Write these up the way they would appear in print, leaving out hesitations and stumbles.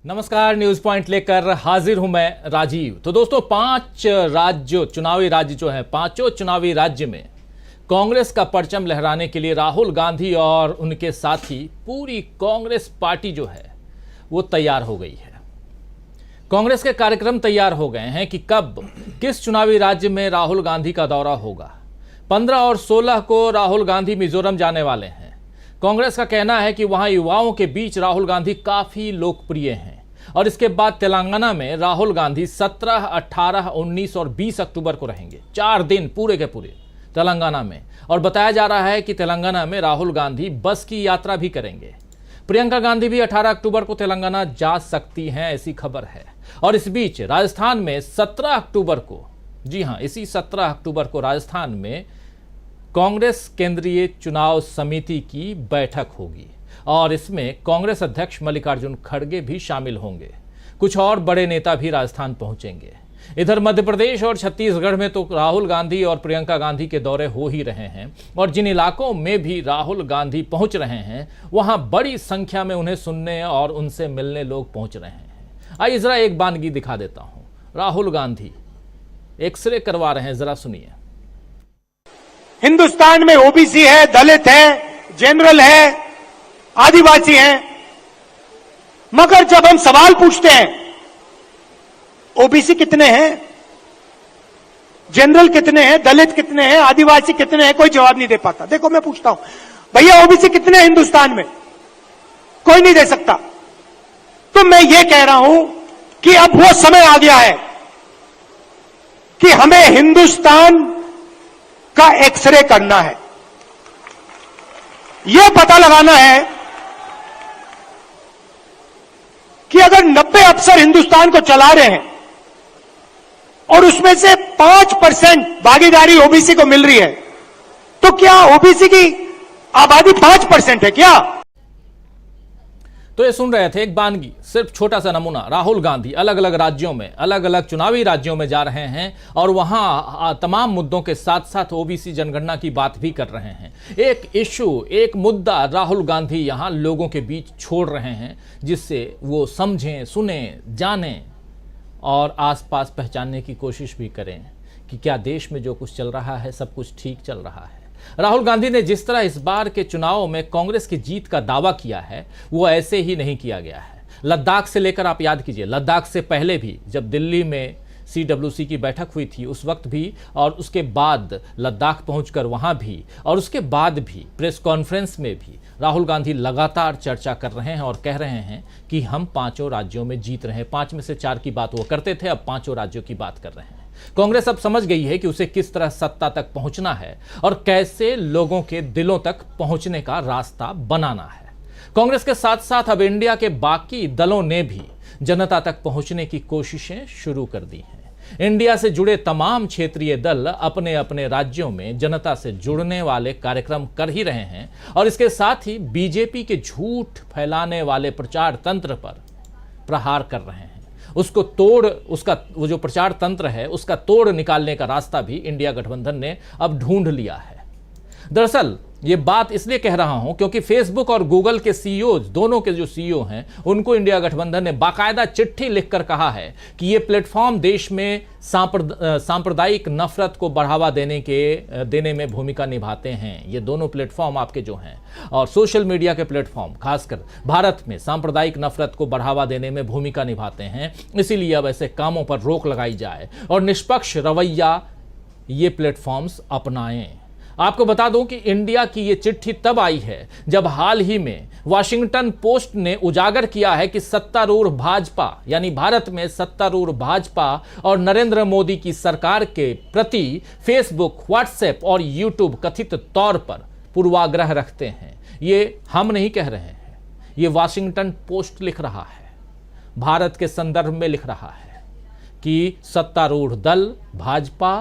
नमस्कार, news point लेकर हाजिर हूं मैं राजीव। तो दोस्तों, 5 राज्य चुनावी राज्य जो है, पांचों चुनावी राज्य में कांग्रेस का परचम लहराने के लिए राहुल गांधी और उनके साथी पूरी कांग्रेस पार्टी जो है वो तैयार हो गई है। कांग्रेस के कार्यक्रम तैयार हो गए हैं कि कब किस चुनावी राज्य में राहुल गांधी का दौरा होगा। 15 और 16 को राहुल गांधी मिजोरम जाने वाले हैं। कांग्रेस का कहना है कि वहां युवाओं के बीच राहुल गांधी काफी लोकप्रिय हैं। और इसके बाद तेलंगाना में राहुल गांधी 17, 18, 19 और 20 अक्टूबर को रहेंगे। 4 दिन पूरे के पूरे तेलंगाना में। और बताया जा रहा है कि तेलंगाना में राहुल गांधी बस की यात्रा भी करेंगे। प्रियंका गांधी भी 18 अक्टूबर को तेलंगाना जा सकती हैं, ऐसी खबर है। और इस बीच राजस्थान में 17 अक्टूबर को, जी हां, इसी 17 अक्टूबर को राजस्थान में कांग्रेस केंद्रीय चुनाव समिति की बैठक होगी और इसमें कांग्रेस अध्यक्ष मल्लिकार्जुन खड़गे भी शामिल होंगे। कुछ और बड़े नेता भी राजस्थान पहुंचेंगे। इधर मध्य प्रदेश और छत्तीसगढ़ में तो राहुल गांधी और प्रियंका गांधी के दौरे हो ही रहे हैं और जिन इलाकों में भी राहुल गांधी पहुंच रहे हैं वहां बड़ी संख्या में उन्हें सुनने और उनसे मिलने लोग पहुंच रहे हैं। आइए जरा एक बानगी दिखा देता हूं। राहुल गांधी एक्सरे करवा रहे हैं, जरा सुनिए। हिंदुस्तान में ओबीसी है, दलित है, जनरल है, आदिवासी हैं, मगर जब हम सवाल पूछते हैं ओबीसी कितने हैं, जनरल कितने हैं, दलित कितने हैं, आदिवासी कितने हैं, कोई जवाब नहीं दे पाता। देखो मैं पूछता हूं, भैया ओबीसी कितने हैं हिंदुस्तान में? कोई नहीं दे सकता। तो मैं ये कह रहा हूं कि अब वो समय आ गया है कि हमें हिंदुस्तान का एक्सरे करना है। यह पता लगाना है कि अगर 90 अफसर हिंदुस्तान को चला रहे हैं और उसमें से 5% भागीदारी ओबीसी को मिल रही है, तो क्या ओबीसी की आबादी 5% है क्या? तो ये सुन रहे थे एक बानगी, सिर्फ छोटा सा नमूना। राहुल गांधी अलग अलग राज्यों में, अलग अलग चुनावी राज्यों में जा रहे हैं और वहां तमाम मुद्दों के साथ साथ ओबीसी जनगणना की बात भी कर रहे हैं। एक इशू, एक मुद्दा राहुल गांधी यहां लोगों के बीच छोड़ रहे हैं जिससे वो समझें, सुने, जानें और आसपास पहचानने की कोशिश भी करें कि क्या देश में जो कुछ चल रहा है सब कुछ ठीक चल रहा है। राहुल गांधी ने जिस तरह इस बार के चुनाव में कांग्रेस की जीत का दावा किया है वो ऐसे ही नहीं किया गया है। लद्दाख से लेकर आप याद कीजिए, लद्दाख से पहले भी जब दिल्ली में CWC की बैठक हुई थी उस वक्त भी, और उसके बाद लद्दाख पहुंचकर वहां भी, और उसके बाद भी प्रेस कॉन्फ्रेंस में भी राहुल गांधी लगातार चर्चा कर रहे हैं और कह रहे हैं कि हम 5 राज्यों में जीत रहे हैं। 5 में से 4 की बात वो करते थे, अब 5 राज्यों की बात कर रहे हैं। कांग्रेस अब समझ गई है कि उसे किस तरह सत्ता तक पहुंचना है और कैसे लोगों के दिलों तक पहुंचने का रास्ता बनाना है। कांग्रेस के साथ साथ अब इंडिया के बाकी दलों ने भी जनता तक पहुंचने की कोशिशें शुरू कर दी हैं। इंडिया से जुड़े तमाम क्षेत्रीय दल अपने अपने राज्यों में जनता से जुड़ने वाले कार्यक्रम कर ही रहे हैं और इसके साथ ही बीजेपी के झूठ फैलाने वाले प्रचार तंत्र पर प्रहार कर रहे हैं। उसको तोड़, उसका वो जो प्रचार तंत्र है उसका तोड़ निकालने का रास्ता भी इंडिया गठबंधन ने अब ढूंढ लिया है। दरअसल ये बात इसलिए कह रहा हूं क्योंकि फेसबुक और गूगल के सीईओ, दोनों के जो सीईओ हैं, उनको इंडिया गठबंधन ने बाकायदा चिट्ठी लिखकर कहा है कि ये प्लेटफॉर्म देश में सांप्रदायिक नफरत को बढ़ावा देने में भूमिका निभाते हैं। ये दोनों प्लेटफॉर्म आपके जो हैं और सोशल मीडिया के प्लेटफॉर्म खासकर भारत में सांप्रदायिक नफरत को बढ़ावा देने में भूमिका निभाते हैं। इसीलिए अब ऐसे कामों पर रोक लगाई जाए और निष्पक्ष रवैया ये प्लेटफॉर्म्स अपनाएं। आपको बता दूं कि इंडिया की ये चिट्ठी तब आई है जब हाल ही में वॉशिंगटन पोस्ट ने उजागर किया है कि सत्तारूढ़ भाजपा, यानी भारत में सत्तारूढ़ भाजपा और नरेंद्र मोदी की सरकार के प्रति फेसबुक, व्हाट्सएप और यूट्यूब कथित तौर पर पूर्वाग्रह रखते हैं। ये हम नहीं कह रहे हैं, ये वॉशिंगटन पोस्ट लिख रहा है, भारत के संदर्भ में लिख रहा है कि सत्तारूढ़ दल भाजपा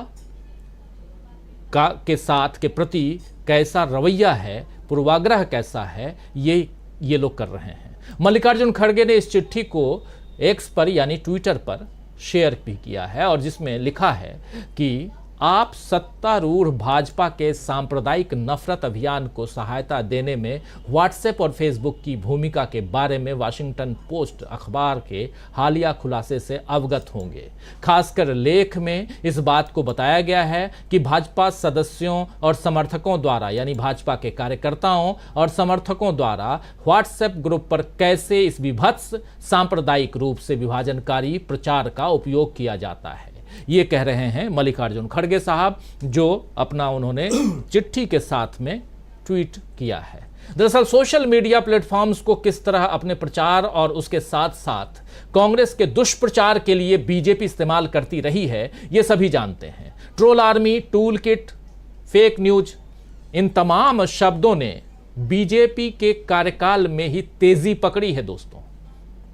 के साथ के प्रति कैसा रवैया है, पूर्वाग्रह कैसा है, ये लोग कर रहे हैं। मल्लिकार्जुन खड़गे ने इस चिट्ठी को एक्स पर यानी ट्विटर पर शेयर भी किया है और जिसमें लिखा है कि आप सत्तारूढ़ भाजपा के सांप्रदायिक नफरत अभियान को सहायता देने में व्हाट्सएप और फेसबुक की भूमिका के बारे में वाशिंगटन पोस्ट अखबार के हालिया खुलासे से अवगत होंगे। खासकर लेख में इस बात को बताया गया है कि भाजपा सदस्यों और समर्थकों द्वारा, यानी भाजपा के कार्यकर्ताओं और समर्थकों द्वारा व्हाट्सएप ग्रुप पर कैसे इस विभत्स सांप्रदायिक रूप से विभाजनकारी प्रचार का उपयोग किया जाता है। ये कह रहे हैं मल्लिकार्जुन खड़गे साहब, जो अपना उन्होंने चिट्ठी के साथ में ट्वीट किया है। दरअसल सोशल मीडिया प्लेटफॉर्म्स को किस तरह अपने प्रचार और उसके साथ साथ कांग्रेस के दुष्प्रचार के लिए बीजेपी इस्तेमाल करती रही है, ये सभी जानते हैं। Troll army, tool kit, fake news, इन तमाम शब्दों ने बीजेपी के कार्यकाल में ही तेजी पकड़ी है दोस्तों।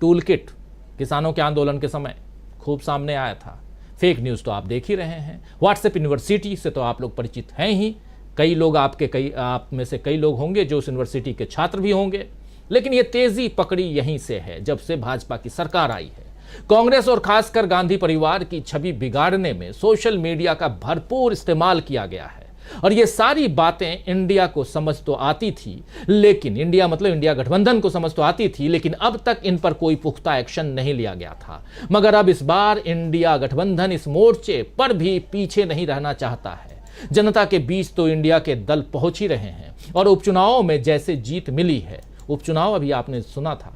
टूल किट किसानों के आंदोलन के समय खूब सामने आया था। फेक न्यूज़ तो आप देख ही रहे हैं। व्हाट्सएप यूनिवर्सिटी से तो आप लोग परिचित हैं ही। कई लोग आप में से कई लोग होंगे जो उस यूनिवर्सिटी के छात्र भी होंगे। लेकिन ये तेजी पकड़ी यहीं से है, जब से भाजपा की सरकार आई है। कांग्रेस और खासकर गांधी परिवार की छवि बिगाड़ने में सोशल मीडिया का भरपूर इस्तेमाल किया गया है। और ये सारी बातें इंडिया को समझ तो आती थी, लेकिन इंडिया मतलब इंडिया गठबंधन को समझ तो आती थी, लेकिन अब तक इन पर कोई पुख्ता एक्शन नहीं लिया गया था। मगर अब इस बार इंडिया गठबंधन इस मोर्चे पर भी पीछे नहीं रहना चाहता है। जनता के बीच तो इंडिया के दल पहुंच ही रहे हैं और उपचुनावों में जैसे जीत मिली है, उपचुनाव अभी आपने सुना था,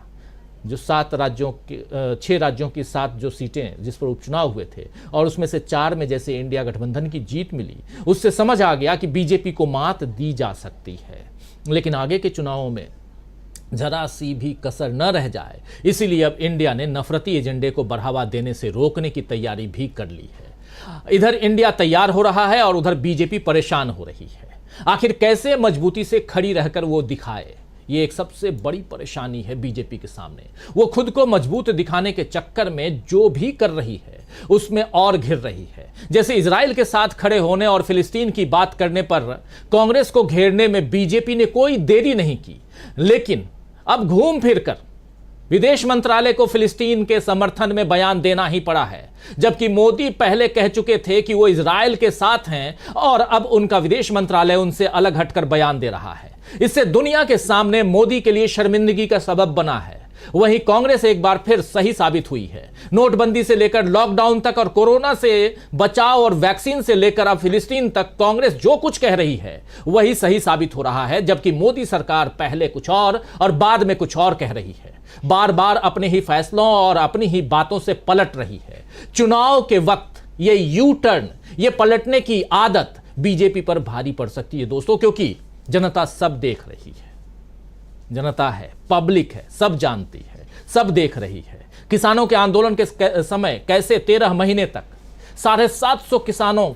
जो 6 राज्यों की 7 जो सीटें जिस पर उपचुनाव हुए थे और उसमें से 4 में जैसे इंडिया गठबंधन की जीत मिली, उससे समझ आ गया कि बीजेपी को मात दी जा सकती है। लेकिन आगे के चुनावों में जरा सी भी कसर न रह जाए, इसीलिए अब इंडिया ने नफरती एजेंडे को बढ़ावा देने से रोकने की तैयारी भी कर ली है। इधर इंडिया तैयार हो रहा है और उधर बीजेपी परेशान हो रही है। आखिर कैसे मजबूती से खड़ी रहकर वो दिखाए, ये एक सबसे बड़ी परेशानी है बीजेपी के सामने। वो खुद को मजबूत दिखाने के चक्कर में जो भी कर रही है उसमें और घिर रही है। जैसे इजराइल के साथ खड़े होने और फिलिस्तीन की बात करने पर कांग्रेस को घेरने में बीजेपी ने कोई देरी नहीं की, लेकिन अब घूम फिरकर विदेश मंत्रालय को फिलिस्तीन के समर्थन में बयान देना ही पड़ा है। जबकि मोदी पहले कह चुके थे कि वो इजराइल के साथ हैं और अब उनका विदेश मंत्रालय उनसे अलग हटकर बयान दे रहा है। इससे दुनिया के सामने मोदी के लिए शर्मिंदगी का सबब बना है। वहीं कांग्रेस एक बार फिर सही साबित हुई है। नोटबंदी से लेकर लॉकडाउन तक और कोरोना से बचाव और वैक्सीन से लेकर अब फिलिस्तीन तक कांग्रेस जो कुछ कह रही है वही सही साबित हो रहा है, जबकि मोदी सरकार पहले कुछ और बाद में कुछ और कह रही है। बार बार अपने ही फैसलों और अपनी ही बातों से पलट रही है। चुनाव के वक्त ये यू टर्न, ये पलटने की आदत बीजेपी पर भारी पड़ सकती है दोस्तों, क्योंकि जनता सब देख रही है। जनता है, पब्लिक है, सब जानती है, सब देख रही है। किसानों के आंदोलन के समय कैसे 13 महीने तक 750 किसानों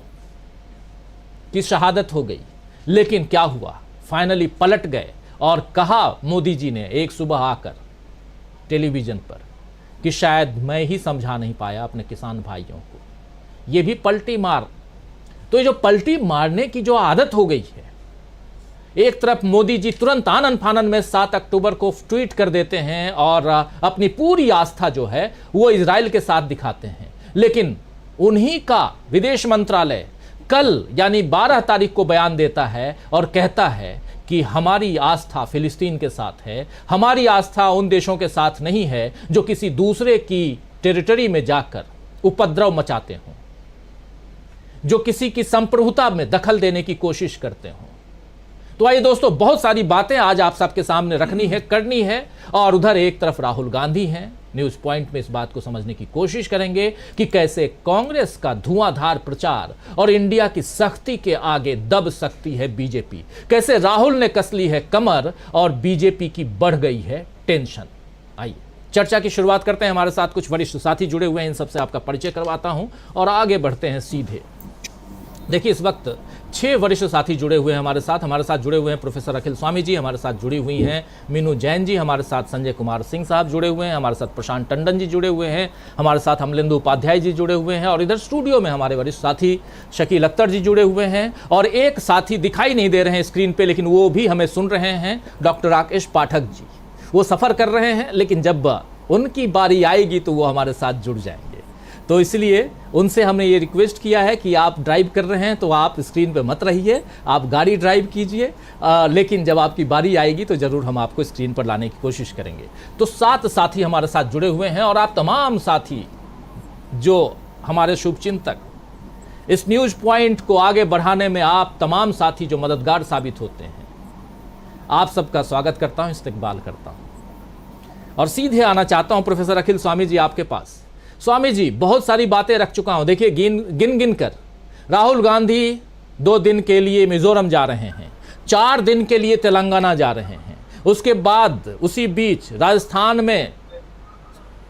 की शहादत हो गई, लेकिन क्या हुआ, फाइनली पलट गए और कहा मोदी जी ने एक सुबह आकर टेलीविजन पर कि शायद मैं ही समझा नहीं पाया अपने किसान भाइयों को। ये भी पलटी मार। तो ये जो पलटी मारने की जो आदत हो गई है, एक तरफ मोदी जी तुरंत आनन फानन में 7 अक्टूबर को ट्वीट कर देते हैं और अपनी पूरी आस्था जो है वो इजराइल के साथ दिखाते हैं, लेकिन उन्हीं का विदेश मंत्रालय कल यानी 12 तारीख को बयान देता है और कहता है कि हमारी आस्था फिलिस्तीन के साथ है, हमारी आस्था उन देशों के साथ नहीं है जो किसी दूसरे की टेरिटरी में जाकर उपद्रव मचाते हों, जो किसी की संप्रभुता में दखल देने की कोशिश करते हों। तो आइए दोस्तों, बहुत सारी बातें आज आप सबके सामने रखनी है, करनी है। और उधर एक तरफ राहुल गांधी हैं। न्यूज पॉइंट में इस बात को समझने की कोशिश करेंगे कि कैसे कांग्रेस का धुआंधार प्रचार और इंडिया की सख्ती के आगे दब सकती है बीजेपी, कैसे राहुल ने कस ली है कमर और बीजेपी की बढ़ गई है टेंशन। आइए चर्चा की शुरुआत करते हैं। हमारे साथ कुछ वरिष्ठ साथी जुड़े हुए हैं, इन सबसे आपका परिचय करवाता हूं और आगे बढ़ते हैं सीधे। देखिए, इस वक्त 6 वरिष्ठ साथी जुड़े हुए हैं हमारे साथ जुड़े हुए हैं प्रोफेसर अखिल स्वामी जी, हमारे साथ जुड़ी हुई हैं मीनू जैन जी, हमारे साथ संजय कुमार सिंह साहब जुड़े हुए हैं, हमारे साथ प्रशांत टंडन जी जुड़े हुए हैं, हमारे साथ अमलेंदु उपाध्याय जी जुड़े हुए हैं और इधर स्टूडियो में हमारे वरिष्ठ साथी शकील अख्तर जी जुड़े हुए हैं। और एक साथी दिखाई नहीं दे रहे हैं स्क्रीन पर, लेकिन वो भी हमें सुन रहे हैं, डॉक्टर राकेश पाठक जी। वो सफ़र कर रहे हैं, लेकिन जब उनकी बारी आएगी तो वो हमारे साथ जुड़ जाएंगे। तो इसलिए उनसे हमने ये रिक्वेस्ट किया है कि आप ड्राइव कर रहे हैं तो आप स्क्रीन पे मत रहिए, आप गाड़ी ड्राइव कीजिए, लेकिन जब आपकी बारी आएगी तो ज़रूर हम आपको स्क्रीन पर लाने की कोशिश करेंगे। तो 7 साथी हमारे साथ जुड़े हुए हैं और आप तमाम साथी जो हमारे शुभचिंतक, इस न्यूज़ पॉइंट को आगे बढ़ाने में आप तमाम साथी जो मददगार साबित होते हैं, आप सबका स्वागत करता हूं, इस्तकबाल करता हूं और सीधे आना चाहता हूं प्रोफेसर अखिल स्वामी जी आपके पास। स्वामी जी, बहुत सारी बातें रख चुका हूं, देखिए गिन कर राहुल गांधी 2 दिन के लिए मिजोरम जा रहे हैं, 4 दिन के लिए तेलंगाना जा रहे हैं, उसके बाद उसी बीच राजस्थान में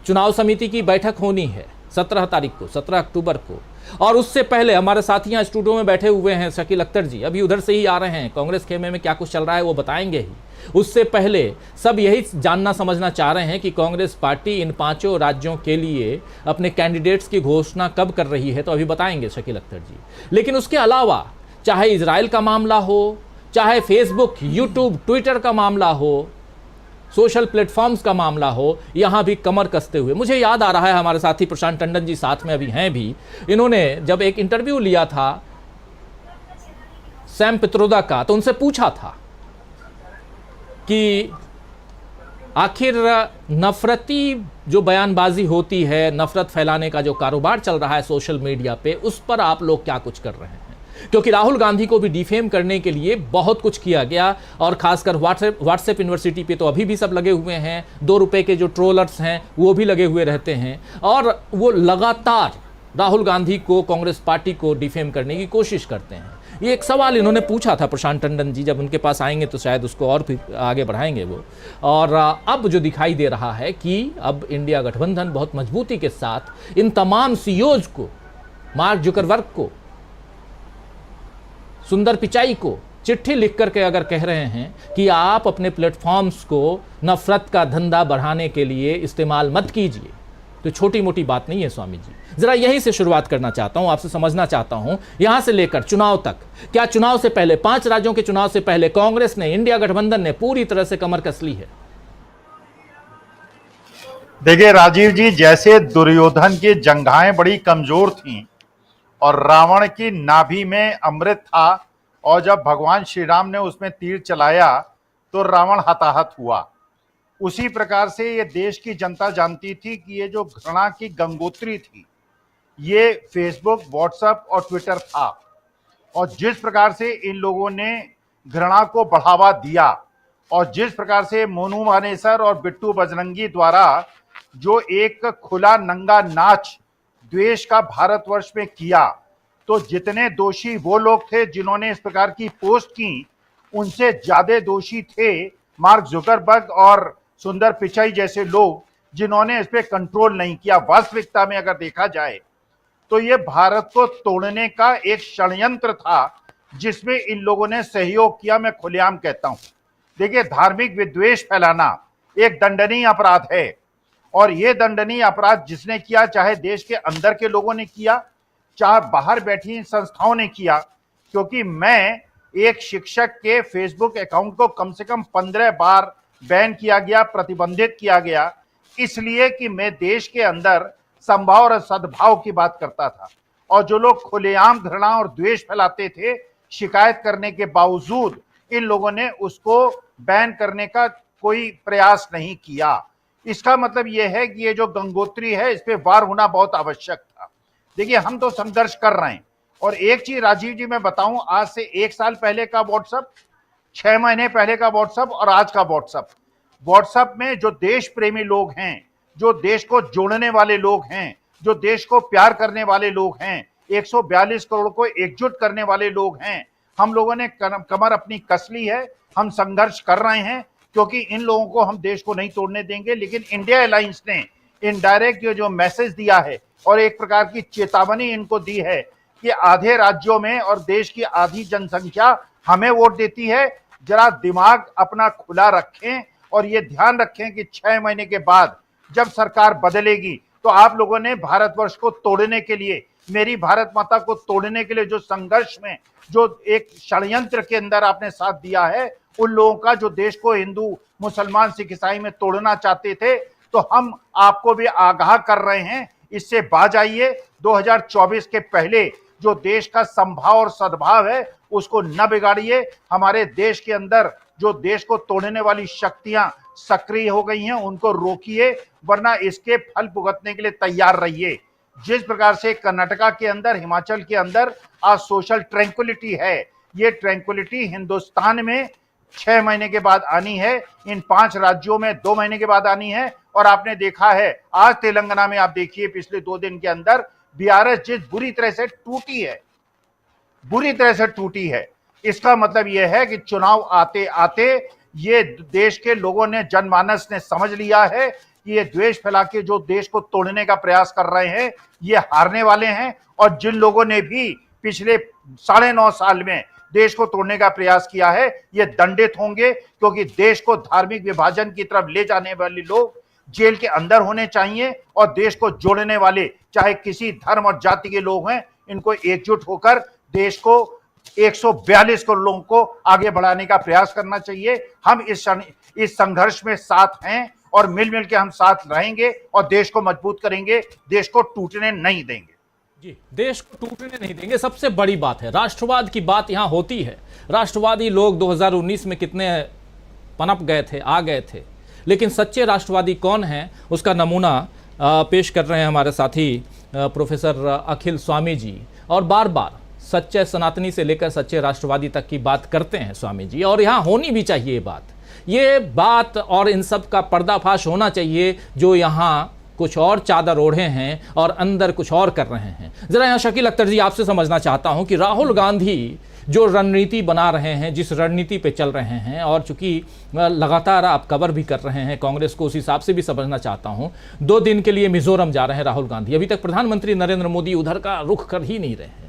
चुनाव समिति की बैठक होनी है 17 तारीख को, 17 अक्टूबर को, और उससे पहले हमारे साथी यहाँ स्टूडियो में बैठे हुए हैं शकील अख्तर जी, अभी उधर से ही आ रहे हैं, कांग्रेस खेमे में क्या कुछ चल रहा है वो बताएंगे ही। उससे पहले सब यही जानना समझना चाह रहे हैं कि कांग्रेस पार्टी इन 5 राज्यों के लिए अपने कैंडिडेट्स की घोषणा कब कर रही है, तो अभी बताएंगे शकील अख्तर जी। लेकिन उसके अलावा चाहे इजराइल का मामला हो, चाहे फेसबुक, यूट्यूब, ट्विटर का मामला हो, सोशल प्लेटफॉर्म्स का मामला हो, यहां भी कमर कसते हुए, मुझे याद आ रहा है हमारे साथी प्रशांत टंडन जी साथ में अभी हैं भी, इन्होंने जब एक इंटरव्यू लिया था सैम पित्रोदा का, तो उनसे पूछा था कि आखिर नफरती जो बयानबाजी होती है, नफरत फैलाने का जो कारोबार चल रहा है सोशल मीडिया पे, उस पर आप लोग क्या कुछ कर रहे हैं? क्योंकि राहुल गांधी को भी डिफेम करने के लिए बहुत कुछ किया गया, और खासकर व्हाट्सएप यूनिवर्सिटी पे तो अभी भी सब लगे हुए हैं, 2 रुपए के जो ट्रोलर्स हैं वो भी लगे हुए रहते हैं, और वो लगातार राहुल गांधी को, कांग्रेस पार्टी को डिफेम करने की कोशिश करते हैं। ये एक सवाल इन्होंने पूछा था प्रशांत टंडन जी, जब उनके पास आएंगे तो शायद उसको और भी आगे बढ़ाएंगे वो। और अब जो दिखाई दे रहा है कि अब इंडिया गठबंधन बहुत मजबूती के साथ इन तमाम सीईओज को, मार्क जुकरबर्ग को, सुंदर पिचाई को चिट्ठी लिख करके अगर कह रहे हैं कि आप अपने प्लेटफॉर्म्स को नफरत का धंधा बढ़ाने के लिए इस्तेमाल मत कीजिए, तो छोटी मोटी बात नहीं है स्वामी जी। जरा यहीं से शुरुआत करना चाहता हूं, आपसे समझना चाहता हूं, यहां से लेकर चुनाव तक, क्या चुनाव से पहले, 5 राज्यों के चुनाव से पहले कांग्रेस ने, इंडिया गठबंधन ने पूरी तरह से कमर कस ली है? देखिए राजीव जी, जैसे दुर्योधन की जंघाएं बड़ी कमजोर थीं और रावण की नाभि में अमृत था, और जब भगवान श्री राम ने उसमें तीर चलाया तो रावण हताहत हुआ, उसी प्रकार से ये देश की जनता जानती थी कि ये जो घृणा की गंगोत्री थी, ये फेसबुक, व्हाट्सएप और ट्विटर था। और जिस प्रकार से इन लोगों ने घृणा को बढ़ावा दिया, और जिस प्रकार से मोनू मानेसर और बिट्टू बजरंगी द्वारा जो एक खुला नंगा नाच द्वेष का भारतवर्ष में किया, तो जितने दोषी वो लोग थे जिन्होंने इस प्रकार की पोस्ट की, उनसे ज्यादा दोषी थे मार्क जुकरबर्ग और सुंदर पिचाई जैसे लोग, जिन्होंने इस पे कंट्रोल नहीं किया। वास्तविकता में अगर देखा जाए तो ये भारत को तोड़ने का एक षड्यंत्र था जिसमें इन लोगों ने सहयोग किया, मैं खुलेआम कहता हूं। देखिए, धार्मिक विद्वेष फैलाना एक दंडनीय अपराध है, और ये दंडनीय अपराध जिसने किया, चाहे देश के अंदर के लोगों ने किया, चाहे बाहर बैठी संस्थाओं ने किया, क्योंकि मैं एक शिक्षक के फेसबुक अकाउंट को कम से कम 15 बार बैन किया गया, प्रतिबंधित किया गया, इसलिए कि मैं देश के अंदर संभाव और सद्भाव की बात करता था। और जो लोग खुलेआम घृणा और द्वेष फैलाते थे, शिकायत करने के बावजूद इन लोगों ने उसको बैन करने का कोई प्रयास नहीं किया। इसका मतलब यह है कि ये जो गंगोत्री है, इस पे वार होना बहुत आवश्यक था। देखिए, हम तो संघर्ष कर रहे हैं, और एक चीज राजीव जी मैं बताऊं, आज से 1 साल पहले का व्हाट्सएप, 6 महीने पहले का व्हाट्सएप और आज का व्हाट्सएप में जो देश प्रेमी लोग हैं, जो देश को जोड़ने वाले लोग हैं, जो देश को प्यार करने वाले लोग हैं, 142 करोड़ को एकजुट करने वाले लोग हैं, हम लोगों ने कमर अपनी कस ली है। हम संघर्ष कर रहे हैं, क्योंकि इन लोगों को हम देश को नहीं तोड़ने देंगे। लेकिन इंडिया अलायंस ने इनडायरेक्ट जो मैसेज दिया है और एक प्रकार की चेतावनी इनको दी है कि आधे राज्यों में और देश की आधी जनसंख्या हमें वोट देती है, जरा दिमाग अपना खुला रखें और ये ध्यान रखें कि 6 महीने के बाद जब सरकार बदलेगी तो आप लोगों ने भारतवर्ष को तोड़ने के लिए, मेरी भारत माता को तोड़ने के लिए जो संघर्ष में, जो एक षड्यंत्र के अंदर आपने साथ दिया है, उन लोगों का जो देश को हिंदू, मुसलमान, सिख, ईसाई में तोड़ना चाहते थे, तो हम आपको भी आगाह कर रहे हैं, इससे बाज आइए। 2024 के पहले जो देश का संभाव और सद्भाव है उसको न बिगाड़िए। हमारे देश के अंदर जो देश को तोड़ने वाली शक्तियां सक्रिय हो गई हैं उनको रोकिए, वरना इसके फल भुगतने के लिए तैयार रहिए। जिस प्रकार से कर्नाटका के अंदर, हिमाचल के अंदर आज सोशल ट्रैंक्विलिटी है, ये ट्रैंक्विलिटी हिंदुस्तान में 6 महीने के बाद आनी है, इन 5 राज्यों में 2 महीने के बाद आनी है। और आपने देखा है आज तेलंगाना में, आप देखिए पिछले 2 दिन के अंदर बीआरएस जिस बुरी तरह से टूटी है, बुरी तरह से टूटी है, इसका मतलब यह है कि चुनाव आते आते ये देश के लोगों ने, जनमानस ने समझ लिया है कि ये द्वेष फैला के जो देश को तोड़ने का प्रयास कर रहे हैं ये हारने वाले हैं। और जिन लोगों ने भी पिछले 9.5 साल में देश को तोड़ने का प्रयास किया है ये दंडित होंगे, क्योंकि देश को धार्मिक विभाजन की तरफ ले जाने वाले लोग जेल के अंदर होने चाहिए और देश को जोड़ने वाले चाहे किसी धर्म और जाति के लोग हैं, इनको एकजुट होकर देश को 142 करोड़ लोगों को आगे बढ़ाने का प्रयास करना चाहिए। हम इस संघर्ष में साथ हैं और मिल के हम साथ रहेंगे और देश को मजबूत करेंगे, देश को टूटने नहीं देंगे। जी, देश को टूटने नहीं देंगे, सबसे बड़ी बात है। राष्ट्रवाद की बात यहां होती है। राष्ट्रवादी लोग 2019 में कितने पनप गए थे, आ गए थे, लेकिन सच्चे राष्ट्रवादी कौन हैं उसका नमूना पेश कर रहे हैं हमारे साथी प्रोफेसर अखिल स्वामी जी। और बार बार सच्चे सनातनी से लेकर सच्चे राष्ट्रवादी तक की बात करते हैं स्वामी जी, और यहाँ होनी भी चाहिए ये बात और इन सब का पर्दाफाश होना चाहिए जो यहाँ कुछ और चादर ओढ़े हैं और अंदर कुछ और कर रहे हैं। जरा यहाँ शकील अख्तर जी आपसे समझना चाहता हूँ कि राहुल गांधी जो रणनीति बना रहे हैं, जिस रणनीति पे चल रहे हैं, और चूंकि लगातार आप कवर भी कर रहे हैं कांग्रेस को, उस हिसाब से भी समझना चाहता हूँ। 2 दिन के लिए मिजोरम जा रहे हैं राहुल गांधी। अभी तक प्रधानमंत्री नरेंद्र मोदी उधर का रुख कर ही नहीं रहे हैं।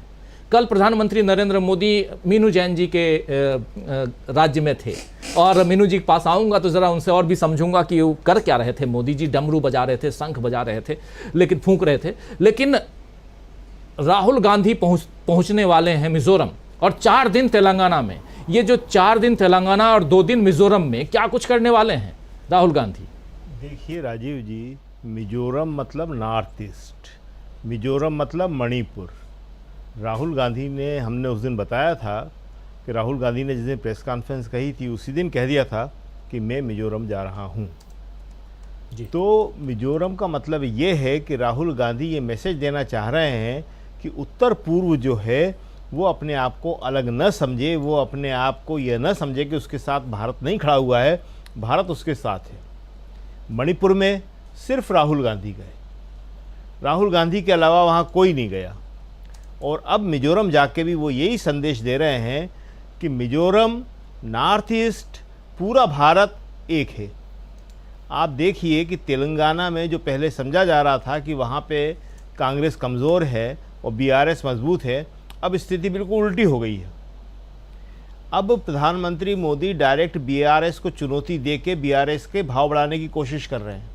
कल प्रधानमंत्री नरेंद्र मोदी मीनू जैन जी के राज्य में थे, और मीनू जी के पास आऊँगा तो ज़रा उनसे और भी समझूंगा कि वो कर क्या रहे थे। मोदी जी डमरू बजा रहे थे, शंख बजा रहे थे, लेकिन फूंक रहे थे। लेकिन राहुल गांधी पहुँचने वाले हैं मिजोरम, और 4 दिन तेलंगाना में। ये जो 4 दिन तेलंगाना और 2 दिन मिजोरम में क्या कुछ करने वाले हैं राहुल गांधी? देखिए राजीव जी, मिजोरम मतलब नॉर्थ ईस्ट, मिजोरम मतलब मणिपुर। राहुल गांधी ने, हमने उस दिन बताया था कि राहुल गांधी ने जिस दिन प्रेस कॉन्फ्रेंस कही थी उसी दिन कह दिया था कि मैं मिजोरम जा रहा हूँ जी। तो मिजोरम का मतलब ये है कि राहुल गांधी ये मैसेज देना चाह रहे हैं कि उत्तर पूर्व जो है वो अपने आप को अलग न समझे, वो अपने आप को यह न समझे कि उसके साथ भारत नहीं खड़ा हुआ है, भारत उसके साथ है। मणिपुर में सिर्फ राहुल गांधी गए, राहुल गांधी के अलावा वहाँ कोई नहीं गया। और अब मिजोरम जाके भी वो यही संदेश दे रहे हैं कि मिजोरम, नॉर्थ ईस्ट, पूरा भारत एक है। आप देखिए कि तेलंगाना में जो पहले समझा जा रहा था कि वहाँ पे कांग्रेस कमज़ोर है और बीआरएस मजबूत है, अब स्थिति बिल्कुल उल्टी हो गई है। अब प्रधानमंत्री मोदी डायरेक्ट बीआरएस को चुनौती दे के बीआरएस के भाव बढ़ाने की कोशिश कर रहे हैं।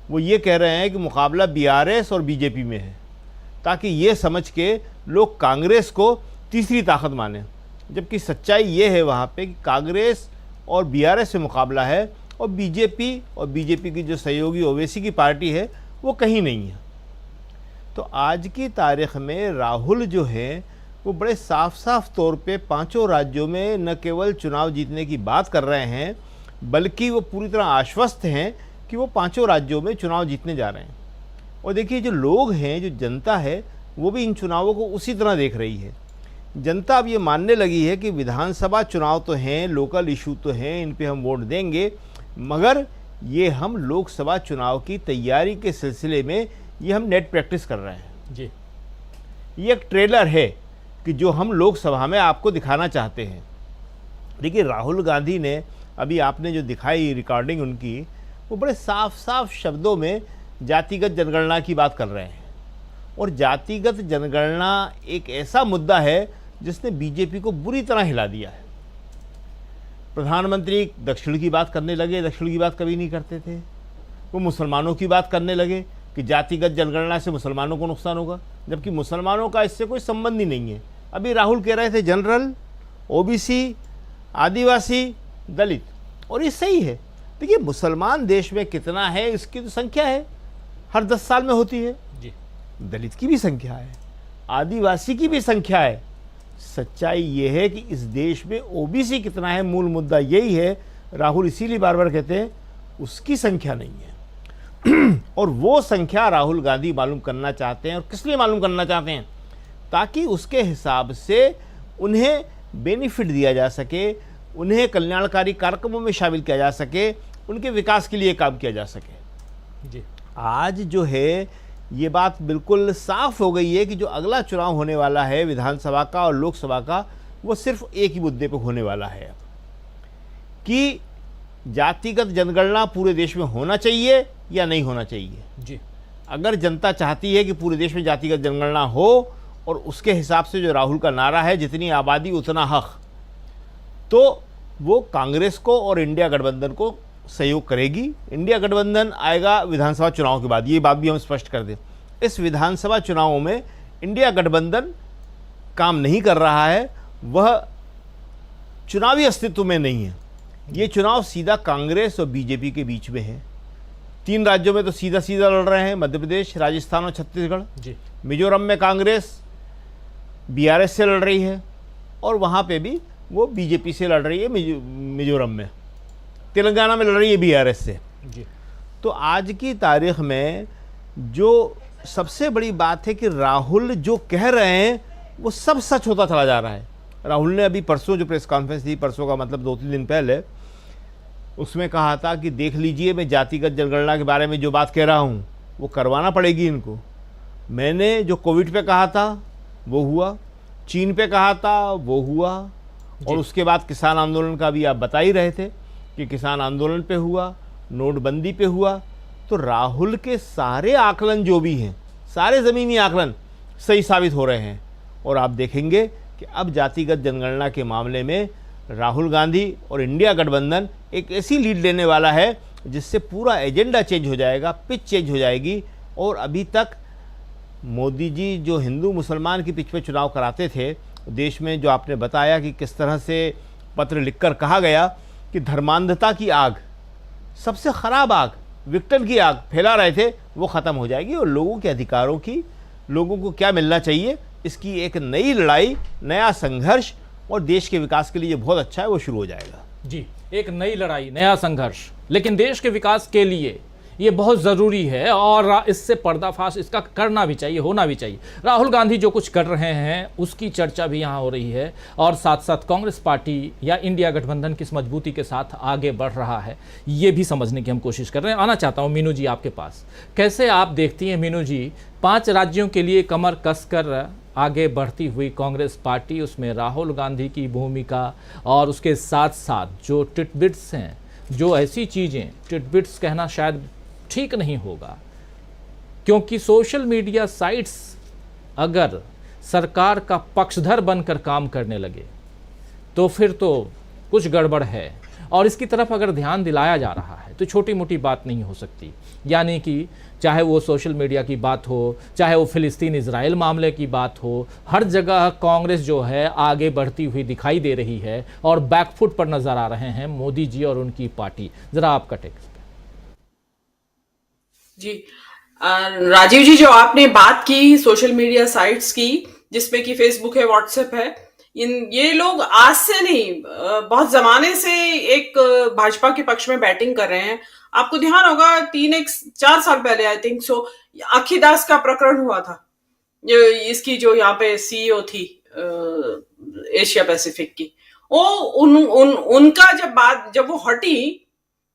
वो ये कह रहे हैं कि मुकाबला बीआरएस और बीजेपी में है, ताकि ये समझ के लोग कांग्रेस को तीसरी ताकत माने, जबकि सच्चाई ये है वहाँ पे कि कांग्रेस और बीआरएस से मुकाबला है, और बीजेपी की जो सहयोगी ओवैसी की पार्टी है वो कहीं नहीं है। तो आज की तारीख में राहुल जो है वो बड़े साफ तौर पे 5 राज्यों में न केवल चुनाव जीतने की बात कर रहे हैं, बल्कि वो पूरी तरह आश्वस्त हैं कि वो 5 राज्यों में चुनाव जीतने जा रहे हैं। और देखिए, जो लोग हैं, जो जनता है, वो भी इन चुनावों को उसी तरह देख रही है। जनता अब ये मानने लगी है कि विधानसभा चुनाव तो हैं, लोकल इशू तो हैं, इन पे हम वोट देंगे, मगर ये हम लोकसभा चुनाव की तैयारी के सिलसिले में ये हम नेट प्रैक्टिस कर रहे हैं जी। ये एक ट्रेलर है कि जो हम लोकसभा में आपको दिखाना चाहते हैं। देखिए, राहुल गांधी ने अभी आपने जो दिखाई रिकॉर्डिंग उनकी, वो बड़े साफ शब्दों में जातिगत जनगणना की बात कर रहे हैं। और जातिगत जनगणना एक ऐसा मुद्दा है जिसने बीजेपी को बुरी तरह हिला दिया है। प्रधानमंत्री दक्षिण की बात करने लगे, दक्षिण की बात कभी नहीं करते थे। वो मुसलमानों की बात करने लगे कि जातिगत जनगणना से मुसलमानों को नुकसान होगा, जबकि मुसलमानों का इससे कोई संबंध ही नहीं है। अभी राहुल कह रहे थे जनरल, ओबीसी, आदिवासी, दलित, और ये सही है। देखिए, मुसलमान देश में कितना है इसकी तो संख्या है, हर 10 साल में होती है। जी। दलित की भी संख्या है, आदिवासी की भी संख्या है। सच्चाई ये है कि इस देश में ओबीसी कितना है, मूल मुद्दा यही है। राहुल इसीलिए बार बार कहते हैं उसकी संख्या नहीं है और वो संख्या राहुल गांधी मालूम करना चाहते हैं। और किस लिए मालूम करना चाहते हैं? ताकि उसके हिसाब से उन्हें बेनिफिट दिया जा सके, उन्हें कल्याणकारी कार्यक्रमों में शामिल किया जा सके, उनके विकास के लिए काम किया जा सके। जी आज जो है ये बात बिल्कुल साफ हो गई है कि जो अगला चुनाव होने वाला है विधानसभा का और लोकसभा का, वो सिर्फ एक ही मुद्दे पर होने वाला है अब, कि जातिगत जनगणना पूरे देश में होना चाहिए या नहीं होना चाहिए। जी अगर जनता चाहती है कि पूरे देश में जातिगत जनगणना हो और उसके हिसाब से जो राहुल का नारा है जितनी आबादी उतना हक, तो वो कांग्रेस को और इंडिया गठबंधन को सहयोग करेगी। इंडिया गठबंधन आएगा विधानसभा चुनाव के बाद, ये बात भी हम स्पष्ट कर दें। इस विधानसभा चुनावों में इंडिया गठबंधन काम नहीं कर रहा है, वह चुनावी अस्तित्व में नहीं है। ये चुनाव सीधा कांग्रेस और बीजेपी के बीच में है। 3 राज्यों में तो सीधा सीधा लड़ रहे हैं, मध्य प्रदेश, राजस्थान और छत्तीसगढ़। जी मिजोरम में कांग्रेस बीआरएस से लड़ रही है और वहाँ पे भी वो बीजेपी से लड़ रही है। मिजोरम में, तेलंगाना में लड़ रही है बीआरएस से। जी तो आज की तारीख में जो सबसे बड़ी बात है कि राहुल जो कह रहे हैं वो सब सच होता चला जा रहा है। राहुल ने अभी परसों जो प्रेस कॉन्फ्रेंस थी, परसों का मतलब 2-3 दिन पहले, उसमें कहा था कि देख लीजिए मैं जातिगत जनगणना के बारे में जो बात कह रहा हूँ वो करवाना पड़ेगी इनको। मैंने जो कोविड पे कहा था वो हुआ, चीन पे कहा था वो हुआ, और उसके बाद किसान आंदोलन का भी आप बता ही रहे थे कि किसान आंदोलन पे हुआ, नोटबंदी पे हुआ। तो राहुल के सारे आकलन जो भी हैं, सारे ज़मीनी आकलन सही साबित हो रहे हैं। और आप देखेंगे कि अब जातिगत जनगणना के मामले में राहुल गांधी और इंडिया गठबंधन एक ऐसी लीड लेने वाला है जिससे पूरा एजेंडा चेंज हो जाएगा, पिच चेंज हो जाएगी। और अभी तक मोदी जी जो हिंदू मुसलमान की पिच पे चुनाव कराते थे देश में, जो आपने बताया कि किस तरह से पत्र लिखकर कहा गया कि धर्मांधता की आग, सबसे ख़राब आग, विक्टन की आग फैला रहे थे, वो ख़त्म हो जाएगी और लोगों के अधिकारों की, लोगों को क्या मिलना चाहिए, इसकी एक नई लड़ाई, नया संघर्ष और देश के विकास के लिए बहुत अच्छा है, वो शुरू हो जाएगा। जी एक नई लड़ाई, नया संघर्ष, लेकिन देश के विकास के लिए ये बहुत ज़रूरी है और इससे पर्दाफाश इसका करना भी चाहिए, होना भी चाहिए। राहुल गांधी जो कुछ कर रहे हैं उसकी चर्चा भी यहाँ हो रही है और साथ साथ कांग्रेस पार्टी या इंडिया गठबंधन किस मजबूती के साथ आगे बढ़ रहा है ये भी समझने की हम कोशिश कर रहे हैं। आना चाहता हूँ मीनू जी आपके पास। कैसे आप देखती हैं मीनू जी 5 राज्यों के लिए कमर कसकर आगे बढ़ती हुई कांग्रेस पार्टी, उसमें राहुल गांधी की भूमिका और उसके साथ साथ जो टिटबिट्स हैं, जो ऐसी चीज़ें, टिटबिट्स कहना शायद ठीक नहीं होगा क्योंकि सोशल मीडिया साइट्स अगर सरकार का पक्षधर बनकर काम करने लगे तो फिर तो कुछ गड़बड़ है और इसकी तरफ अगर ध्यान दिलाया जा रहा है तो छोटी मोटी बात नहीं हो सकती। यानी कि चाहे वो सोशल मीडिया की बात हो, चाहे वो फिलिस्तीन इजराइल मामले की बात हो, हर जगह कांग्रेस जो है आगे बढ़ती हुई दिखाई दे रही है और बैकफुट पर नजर आ रहे हैं मोदी जी और उनकी पार्टी। जरा आपका टेक जी। राजीव जी, जो आपने बात की सोशल मीडिया साइट्स की, जिसमें कि फेसबुक है, व्हाट्सएप है, ये लोग आज से नहीं बहुत जमाने से एक भाजपा के पक्ष में बैटिंग कर रहे हैं। आपको ध्यान होगा 4 साल पहले आई थिंक सो आखी दास का प्रकरण हुआ था, इसकी जो यहाँ पे सीईओ थी एशिया पैसिफिक की, वो उनका जब वो हटी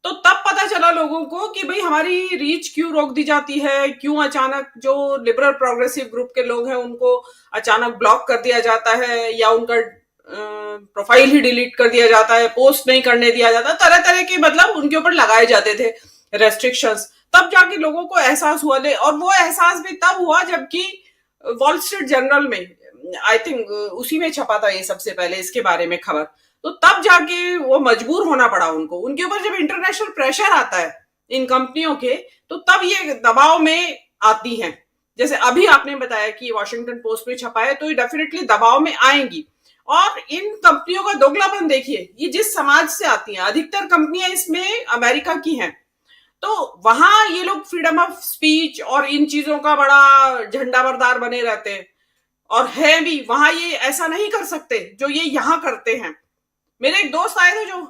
तो तब पता चला लोगों को कि भाई हमारी रीच क्यों रोक दी जाती है, क्यों अचानक जो लिबरल प्रोग्रेसिव ग्रुप के लोग हैं उनको अचानक ब्लॉक कर दिया जाता है या उनका प्रोफाइल ही डिलीट कर दिया जाता है, पोस्ट नहीं करने दिया जाता, तरह तरह के मतलब उनके ऊपर लगाए जाते थे रेस्ट्रिक्शंस। तब जाके लोगों को एहसास हुआ, और वो एहसास भी तब हुआ जबकि वॉल स्ट्रीट जर्नल में आई थिंक उसी में छपा था ये सबसे पहले इसके बारे में खबर। तो तब जाके वो मजबूर होना पड़ा उनको, उनके ऊपर जब इंटरनेशनल प्रेशर आता है इन कंपनियों के, तो तब ये दबाव में आती हैं। जैसे अभी आपने बताया कि वॉशिंगटन पोस्ट में छपा है, तो ये डेफिनेटली दबाव में आएंगी। और इन कंपनियों का दोगलापन देखिए, ये जिस समाज से आती हैं, अधिकतर कंपनियां इसमें अमेरिका की हैं, तो वहां ये लोग फ्रीडम ऑफ स्पीच और इन चीजों का बड़ा झंडा बरदार बने रहते हैं, और है भी वहां ये ऐसा नहीं कर सकते जो ये यहाँ करते हैं। मेरे एक दोस्त आए थे जो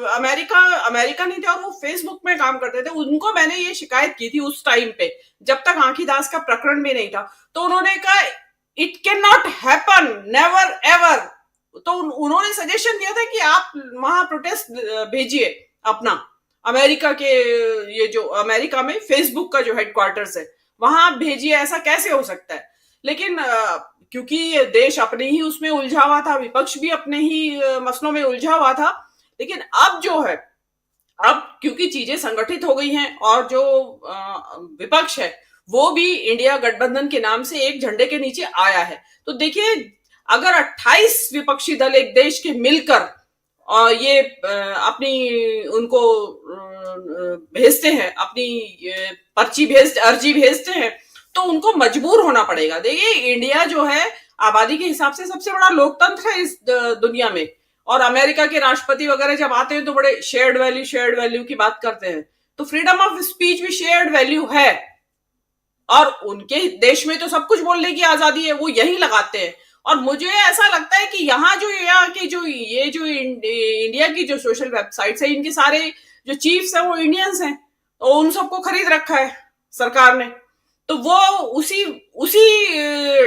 अमेरिका नहीं थे और वो फेसबुक में काम करते थे, उनको मैंने ये शिकायत की थी उस टाइम पे जब तक आंखी दास का प्रकरण भी नहीं था। तो उन्होंने कहा it can not happen, never ever. तो उन्होंने सजेशन दिया था कि आप वहां प्रोटेस्ट भेजिए अपना, अमेरिका के, ये जो अमेरिका में फेसबुक का जो हेडक्वार्टर्स है वहां आप भेजिए, ऐसा कैसे हो सकता है। लेकिन क्योंकि ये देश अपने ही उसमें उलझा हुआ था, विपक्ष भी अपने ही मसलों में उलझा हुआ था। लेकिन अब जो है, अब क्योंकि चीजें संगठित हो गई हैं और जो विपक्ष है वो भी इंडिया गठबंधन के नाम से एक झंडे के नीचे आया है। तो देखिए, अगर 28 विपक्षी दल एक देश के मिलकर ये अपनी उनको भेजते हैं, अपनी अर्जी भेजते हैं, तो उनको मजबूर होना पड़ेगा। देखिए, इंडिया जो है आबादी के हिसाब से सबसे बड़ा लोकतंत्र है इस दुनिया में, और अमेरिका के राष्ट्रपति वगैरह जब आते हैं तो बड़े शेयर्ड वैल्यू की बात करते हैं। तो फ्रीडम ऑफ स्पीच भी शेयर्ड वैल्यू है, और उनके देश में तो सब कुछ बोलने की आजादी है, वो यही लगाते हैं। और मुझे ऐसा लगता है कि यहाँ जो इंडिया की जो सोशल वेबसाइट्स है, इनके सारे जो चीफ्स हैं वो इंडियंस हैं, तो उन सबको खरीद रखा है सरकार ने। तो वो उसी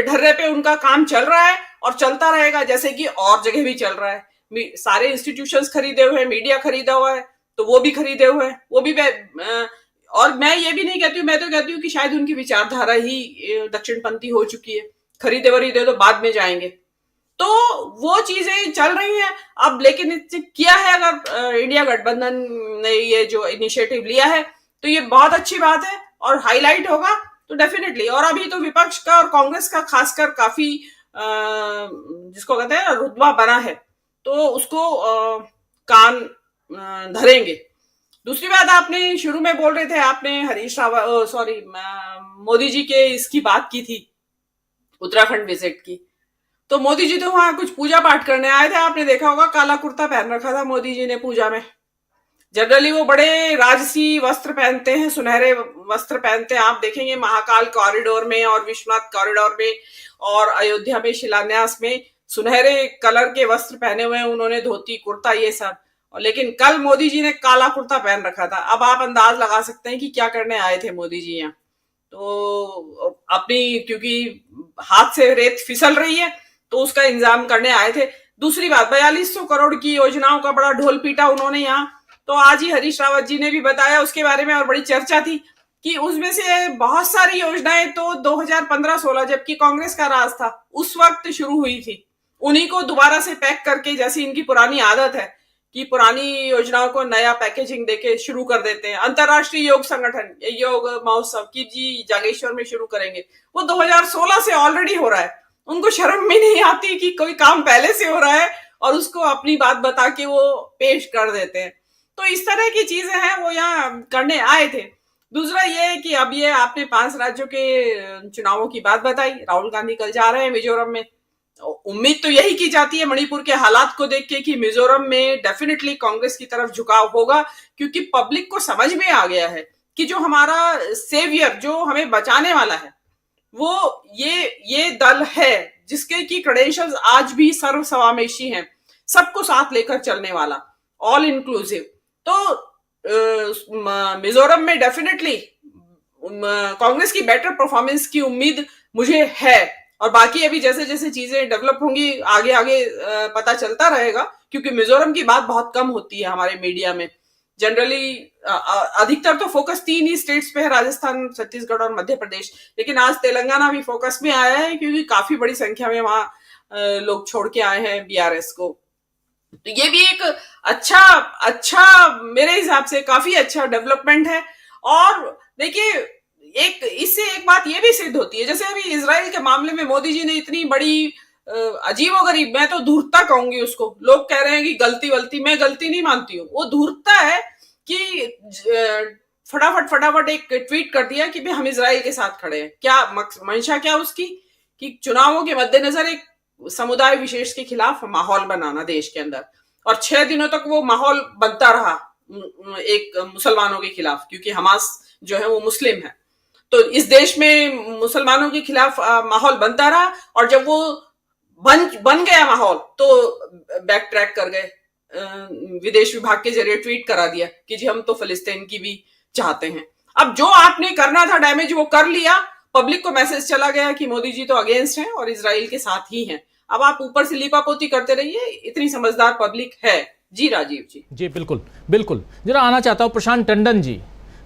ढर्रे पे उनका काम चल रहा है और चलता रहेगा, जैसे कि और जगह भी चल रहा है। सारे इंस्टीट्यूशंस खरीदे हुए हैं, मीडिया खरीदा हुआ है, तो वो भी खरीदे हुए हैं, वो भी। और मैं ये भी नहीं कहती हूँ, मैं तो कहती हूँ कि शायद उनकी विचारधारा ही दक्षिणपंथी हो चुकी है, खरीदे वरीदे तो बाद में जाएंगे। तो वो चीजें चल रही हैं अब। लेकिन किया है अगर इंडिया गठबंधन ने ये जो इनिशिएटिव लिया है तो ये बहुत अच्छी बात है और हाईलाइट होगा तो डेफिनेटली। और अभी तो विपक्ष का और कांग्रेस का खासकर काफी जिसको कहते हैं रुतबा बना है, तो उसको कान धरेंगे। दूसरी बात, आपने शुरू में बोल रहे थे, आपने मोदी जी के इसकी बात की थी, उत्तराखंड विजिट की। तो मोदी जी तो वहां कुछ पूजा पाठ करने आए थे, आपने देखा होगा काला कुर्ता पहन रखा था मोदी जी ने पूजा में। जनरली वो बड़े राजसी वस्त्र पहनते हैं, सुनहरे वस्त्र पहनते हैं। आप देखेंगे महाकाल कॉरिडोर में और विश्वनाथ कॉरिडोर में और अयोध्या में शिलान्यास में सुनहरे कलर के वस्त्र पहने हुए हैं उन्होंने, धोती कुर्ता ये सब। लेकिन कल मोदी जी ने काला कुर्ता पहन रखा था। अब आप अंदाज लगा सकते हैं कि क्या करने आए थे मोदी जी यहाँ। तो अपनी, क्योंकि हाथ से रेत फिसल रही है तो उसका इंतजाम करने आए थे। दूसरी बात, 4200 करोड़ की योजनाओं का बड़ा ढोल पीटा उन्होंने यहाँ। तो आज ही हरीश रावत जी ने भी बताया उसके बारे में, और बड़ी चर्चा थी कि उसमें से बहुत सारी योजनाएं तो 2015-16 जबकि कांग्रेस का राज था उस वक्त शुरू हुई थी, उन्हीं को दोबारा से पैक करके, जैसी इनकी पुरानी आदत है कि पुरानी योजनाओं को नया पैकेजिंग देके शुरू कर देते हैं। अंतरराष्ट्रीय योग संगठन योग महोत्सव की जी जागेश्वर में शुरू करेंगे, वो 2016 से ऑलरेडी हो रहा है। उनको शर्म भी नहीं आती कि कोई काम पहले से हो रहा है और उसको अपनी बात बता के वो पेश कर देते हैं। तो इस तरह की चीजें हैं, वो यहाँ करने आए थे। दूसरा ये है कि अब ये आपने 5 राज्यों के चुनावों की बात बताई, राहुल गांधी कल जा रहे हैं मिजोरम में। उम्मीद तो यही की जाती है मणिपुर के हालात को देख के कि मिजोरम में डेफिनेटली कांग्रेस की तरफ झुकाव होगा, क्योंकि पब्लिक को समझ में आ गया है कि जो हमारा सेवियर, जो हमें बचाने वाला है, वो ये दल है जिसके की क्रेडेंशियल्स आज भी सर्वसमावेशी हैं, सबको साथ लेकर चलने वाला, ऑल इंक्लूसिव। तो मिजोरम में डेफिनेटली कांग्रेस की बेटर परफॉर्मेंस की उम्मीद मुझे है। और बाकी अभी जैसे जैसे चीजें डेवलप होंगी आगे आगे पता चलता रहेगा, क्योंकि मिजोरम की बात बहुत कम होती है हमारे मीडिया में। जनरली अधिकतर तो फोकस 3 ही स्टेट्स पे है, राजस्थान, छत्तीसगढ़ और मध्य प्रदेश। लेकिन आज तेलंगाना भी फोकस में आया है, क्योंकि काफी बड़ी संख्या में वहां लोग छोड़ के आए हैं बीआरएस को। तो ये भी एक अच्छा मेरे हिसाब से काफी अच्छा डेवलपमेंट है। और देखिए, इससे एक बात ये भी सिद्ध होती है, जैसे अभी इजराइल के मामले में मोदी जी ने इतनी बड़ी अजीबोगरीब, मैं तो धूर्तता कहूंगी उसको, लोग कह रहे हैं कि गलती, मैं गलती नहीं मानती हूँ, वो धूर्तता है कि फटाफट एक ट्वीट कर दिया कि भाई हम इजराइल के साथ खड़े हैं। क्या मंशा क्या उसकी, कि चुनावों के मद्देनजर एक समुदाय विशेष के खिलाफ माहौल बनाना देश के अंदर। और 6 दिनों तक वो माहौल बनता रहा एक मुसलमानों के खिलाफ, क्योंकि हमास जो है वो मुस्लिम है। तो इस देश में मुसलमानों के खिलाफ माहौल बनता रहा, और जब वो बन गया माहौल तो बैक ट्रैक कर गए, विदेश विभाग के जरिए ट्वीट करा दिया कि जी हम तो फिलिस्तीन की भी चाहते हैं। अब जो आपने करना था डैमेज वो कर लिया, पब्लिक को मैसेज चला गया कि मोदी जी तो अगेंस्ट हैं और इजराइल के साथ ही हैं। अब आप ऊपर से लिपापोती करते रहिए, इतनी समझदार पब्लिक है। जी राजीव जी। जी बिल्कुल बिल्कुल। जरा आना चाहता हूँ प्रशांत टंडन जी,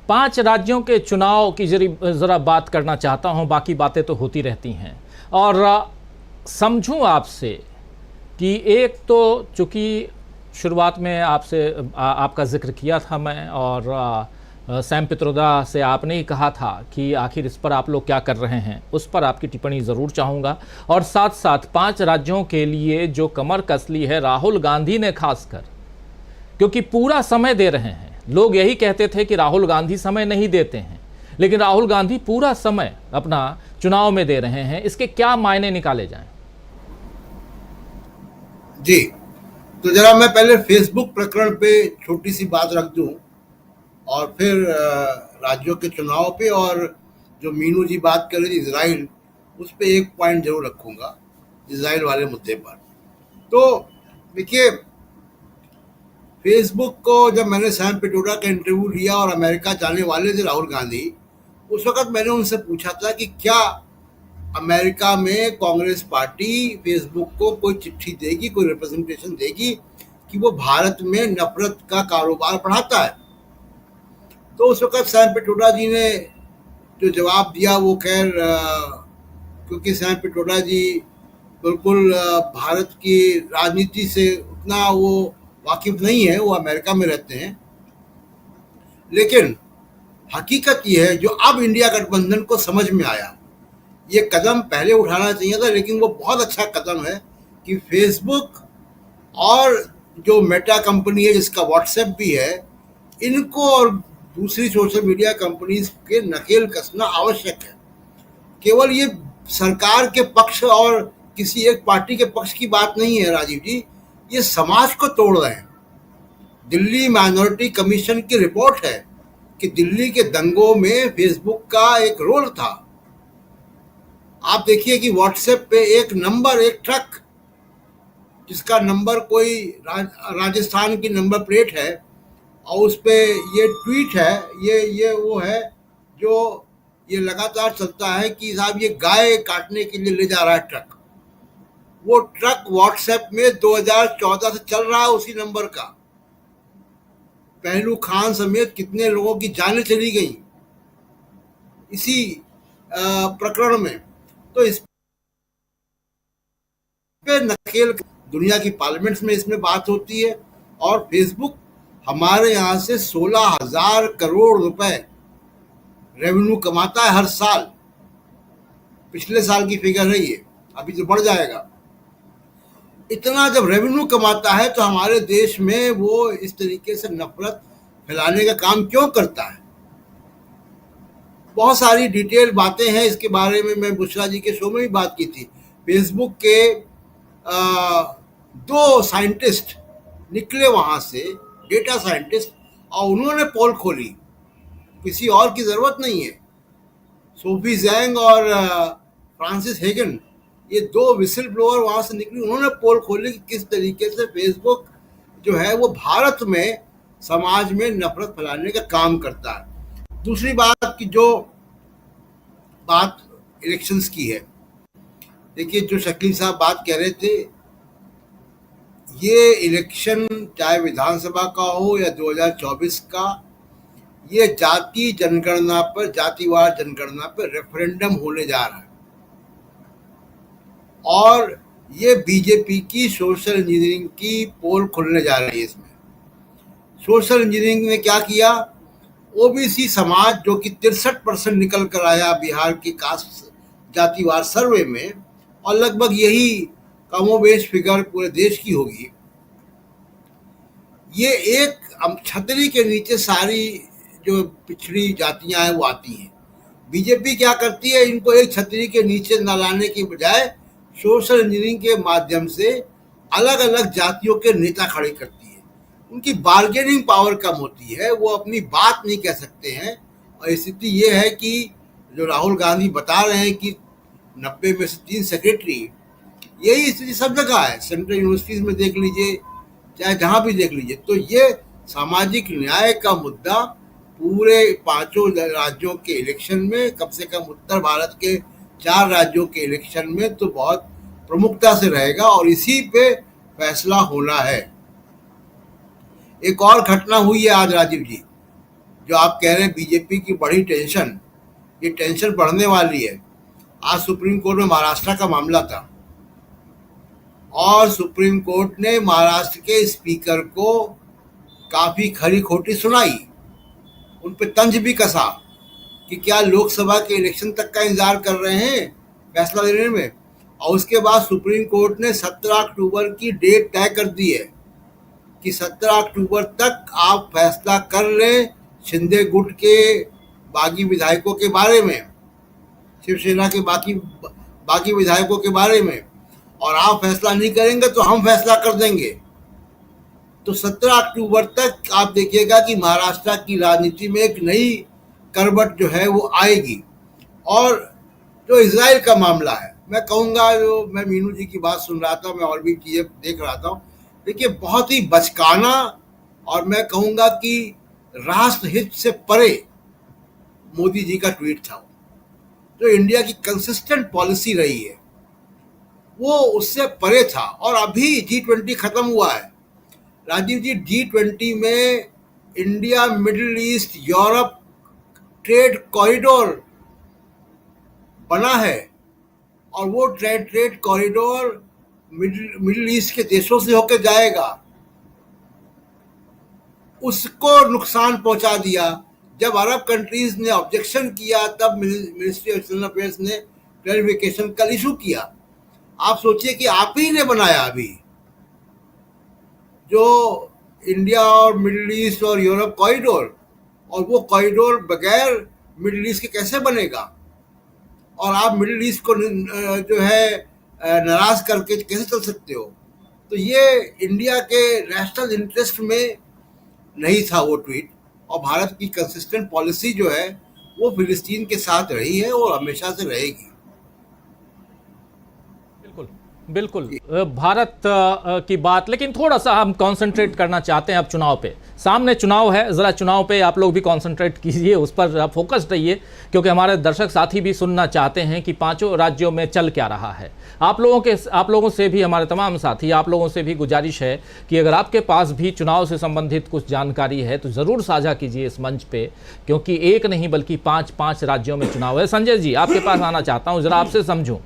5 राज्यों के चुनाव की जरा बात करना चाहता हूँ, बाकी बातें तो होती रहती हैं। और समझूं आपसे कि एक तो चूंकि शुरुआत में आपसे आपका जिक्र किया था मैं, और सैम पित्रोदा से आपने ही कहा था कि आखिर इस पर आप लोग क्या कर रहे हैं, उस पर आपकी टिप्पणी ज़रूर चाहूँगा। और साथ साथ 5 राज्यों के लिए जो कमर कस ली है राहुल गांधी ने, खासकर क्योंकि पूरा समय दे रहे हैं। लोग यही कहते थे कि राहुल गांधी समय नहीं देते हैं, लेकिन राहुल गांधी पूरा समय अपना चुनाव में दे रहे हैं। इसके क्या मायने निकाले जाएं? जी, तो जरा मैं पहले फेसबुक प्रकरण पे छोटी सी बात रख दूं और फिर राज्यों के चुनाव पे, और जो मीनू जी बात कर रही थी इजराइल, उस पे एक पॉइंट जरूर रखूंगा, इजराइल वाले मुद्दे पर। तो देखिए, फेसबुक को जब मैंने सैम पिट्रोडा का इंटरव्यू लिया और अमेरिका जाने वाले थे राहुल गांधी, उस वक्त मैंने उनसे पूछा था कि क्या अमेरिका में कांग्रेस पार्टी फेसबुक को कोई चिट्ठी देगी, कोई रिप्रेजेंटेशन देगी कि वो भारत में नफरत का कारोबार बढ़ाता है। तो उस वक्त सैम पिट्रोडा जी ने जो जवाब दिया वो खैर, क्योंकि सैम पिट्रोडा जी बिल्कुल भारत की राजनीति से उतना वो वाकिफ नहीं है, वो अमेरिका में रहते हैं। लेकिन हकीकत ये है, जो अब इंडिया गठबंधन को समझ में आया, ये कदम पहले उठाना चाहिए था, लेकिन वो बहुत अच्छा कदम है कि फेसबुक और जो मेटा कंपनी है जिसका व्हाट्सएप भी है, इनको और दूसरी सोशल मीडिया कंपनीज के नकेल कसना आवश्यक है। केवल ये सरकार के पक्ष और किसी एक पार्टी के पक्ष की बात नहीं है राजीव जी, ये समाज को तोड़ रहे हैं। दिल्ली माइनॉरिटी कमीशन की रिपोर्ट है कि दिल्ली के दंगों में फेसबुक का एक रोल था। आप देखिए कि व्हाट्सएप पे एक नंबर, एक ट्रक जिसका नंबर कोई राजस्थान की नंबर प्लेट है, और उस पे ये ट्वीट है, ये वो है जो ये लगातार चलता है कि साहब ये गाय काटने के लिए ले जा रहा है ट्रक। वो ट्रक व्हाट्सएप में 2014 से चल रहा है उसी नंबर का। पहलू खान समेत कितने लोगों की जानें चली गई इसी प्रकरण में। तो इस पे नकेल, दुनिया की पार्लियामेंट्स में इसमें बात होती है, और फेसबुक हमारे यहाँ से 16,000 करोड़ रुपए रेवेन्यू कमाता है हर साल। पिछले साल की फिगर है ये, अभी तो बढ़ जाएगा। इतना जब रेवेन्यू कमाता है तो हमारे देश में वो इस तरीके से नफरत फैलाने का काम क्यों करता है? बहुत सारी डिटेल बातें हैं इसके बारे में, मैं बुशरा जी के शो में भी बात की थी। फेसबुक के 2 साइंटिस्ट निकले वहां से, डेटा साइंटिस्ट, और उन्होंने पोल खोली, किसी और की जरूरत नहीं है। सोफी जैंग और फ्रांसिस हेगन, ये 2 विसिल ब्लोअर वहां से निकली, उन्होंने पोल खोली कि किस तरीके से फेसबुक जो है वो भारत में समाज में नफरत फैलाने का काम करता है। दूसरी बात की जो बात इलेक्शंस की है, देखिए जो शकील साहब बात कह रहे थे, ये इलेक्शन चाहे विधानसभा का हो या 2024 का, ये जाति जनगणना पर, जातिवार जनगणना पर रेफरेंडम होने जा रहा है। और ये बीजेपी की सोशल इंजीनियरिंग की पोल खुलने जा रही है। इसमें सोशल इंजीनियरिंग ने क्या किया, ओबीसी समाज जो कि 63% निकल कर आया बिहार की कास्ट जातिवार सर्वे में, और लगभग यही कमोबेश फिगर पूरे देश की होगी, ये एक छतरी के नीचे सारी जो पिछड़ी जातियां हैं वो आती हैं। बीजेपी क्या करती है, इनको एक छतरी के नीचे न लाने की बजाय सोशल इंजीनियरिंग के माध्यम से अलग अलग जातियों के नेता खड़े करती है। उनकी बार्गेनिंग पावर कम होती है, वो अपनी बात नहीं कह सकते हैं। और स्थिति ये है कि जो राहुल गांधी बता रहे हैं कि 90 में से 3 सेक्रेटरी, यही स्थिति सब जगह है। सेंट्रल यूनिवर्सिटीज में देख लीजिए, चाहे जहां भी देख लीजिए। तो ये सामाजिक न्याय का मुद्दा पूरे 5 राज्यों के इलेक्शन में, कम से कम उत्तर भारत के 4 राज्यों के इलेक्शन में तो बहुत प्रमुखता से रहेगा और इसी पे फैसला होना है। एक और घटना हुई है आज राजीव जी, जो आप कह रहे हैं बीजेपी की बड़ी टेंशन, ये टेंशन बढ़ने वाली है। आज सुप्रीम कोर्ट में महाराष्ट्र का मामला था और सुप्रीम कोर्ट ने महाराष्ट्र के स्पीकर को काफी खरी खोटी सुनाई, उन पे तंज भी कसा कि क्या लोकसभा के इलेक्शन तक का इंतजार कर रहे हैं फैसला लेने में। और उसके बाद सुप्रीम कोर्ट ने 17 अक्टूबर की डेट तय कर दी है कि 17 अक्टूबर तक आप फैसला कर लें शिंदे गुट के बागी विधायकों के बारे में, शिवसेना के बाकी विधायकों के बारे में, और आप फैसला नहीं करेंगे तो हम फैसला कर देंगे। तो 17 अक्टूबर तक आप देखिएगा कि महाराष्ट्र की राजनीति में एक नई करवट जो है वो आएगी। और जो इजराइल का मामला है, मैं कहूँगा, जो मैं मीनू जी की बात सुन रहा था, मैं और भी चीज़ें देख रहा था, देखिए बहुत ही बचकाना और मैं कहूँगा कि राष्ट्रहित से परे मोदी जी का ट्वीट था। जो इंडिया की कंसिस्टेंट पॉलिसी रही है वो उससे परे था। और अभी G20 खत्म हुआ है राजीव जी, G20 में India, middle east, Europe trade corridor बना है और वो ट्रेड कॉरिडोर मिडिल ईस्ट के देशों से होकर जाएगा। उसको नुकसान पहुंचा दिया। जब अरब कंट्रीज ने ऑब्जेक्शन किया तब मिनिस्ट्री ऑफ एक्सटर्नल अफेयर्स ने क्लैरिफिकेशन कल इशू किया। आप सोचिए कि आप ही ने बनाया अभी जो इंडिया और मिडिल ईस्ट और यूरोप कॉरिडोर, और वो कॉरिडोर बगैर मिडिल ईस्ट के कैसे बनेगा। और आप मिडिल ईस्ट को जो है नाराज करके कैसे चल सकते हो। तो ये इंडिया के नेशनल इंटरेस्ट में नहीं था वो ट्वीट। और भारत की कंसिस्टेंट पॉलिसी जो है वो फिलिस्तीन के साथ रही है और हमेशा से रहेगी। बिल्कुल भारत की बात, लेकिन थोड़ा सा हम कंसंट्रेट करना चाहते हैं अब चुनाव पे। सामने चुनाव है, ज़रा चुनाव पे आप लोग भी कंसंट्रेट कीजिए, उस पर फोकस्ड रहिए, क्योंकि हमारे दर्शक साथी भी सुनना चाहते हैं कि 5 राज्यों में चल क्या रहा है। आप लोगों से भी, हमारे तमाम साथी, आप लोगों से भी गुजारिश है कि अगर आपके पास भी चुनाव से संबंधित कुछ जानकारी है तो ज़रूर साझा कीजिए इस मंच पे, क्योंकि एक नहीं बल्कि 5 राज्यों में चुनाव है। संजय जी, आपके पास आना चाहता हूँ, ज़रा आपसे समझूँ।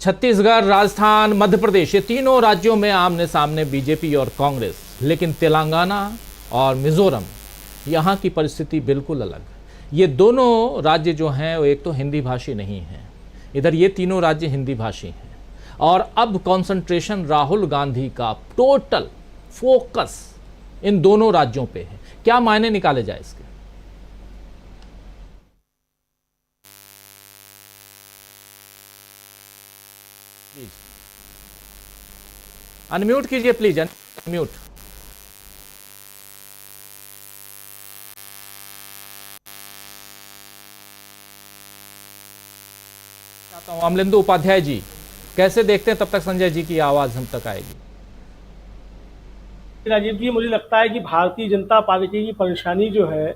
छत्तीसगढ़, राजस्थान, मध्य प्रदेश, ये तीनों राज्यों में आमने सामने बीजेपी और कांग्रेस, लेकिन तेलंगाना और मिजोरम, यहाँ की परिस्थिति बिल्कुल अलग। ये दोनों राज्य जो हैं वो एक तो हिंदी भाषी नहीं हैं, इधर ये तीनों राज्य हिंदी भाषी हैं। और अब कंसंट्रेशन राहुल गांधी का टोटल फोकस इन दोनों राज्यों पे है। क्या मायने निकाले जाए इसके? अनम्यूट कीजिए प्लीज, अनम्यूट। चाहता हूं अमलेंदु उपाध्याय जी, कैसे देखते हैं? तब तक संजय जी की आवाज हम तक आएगी। राजीव जी, मुझे लगता है कि भारतीय जनता पार्टी की परेशानी जो है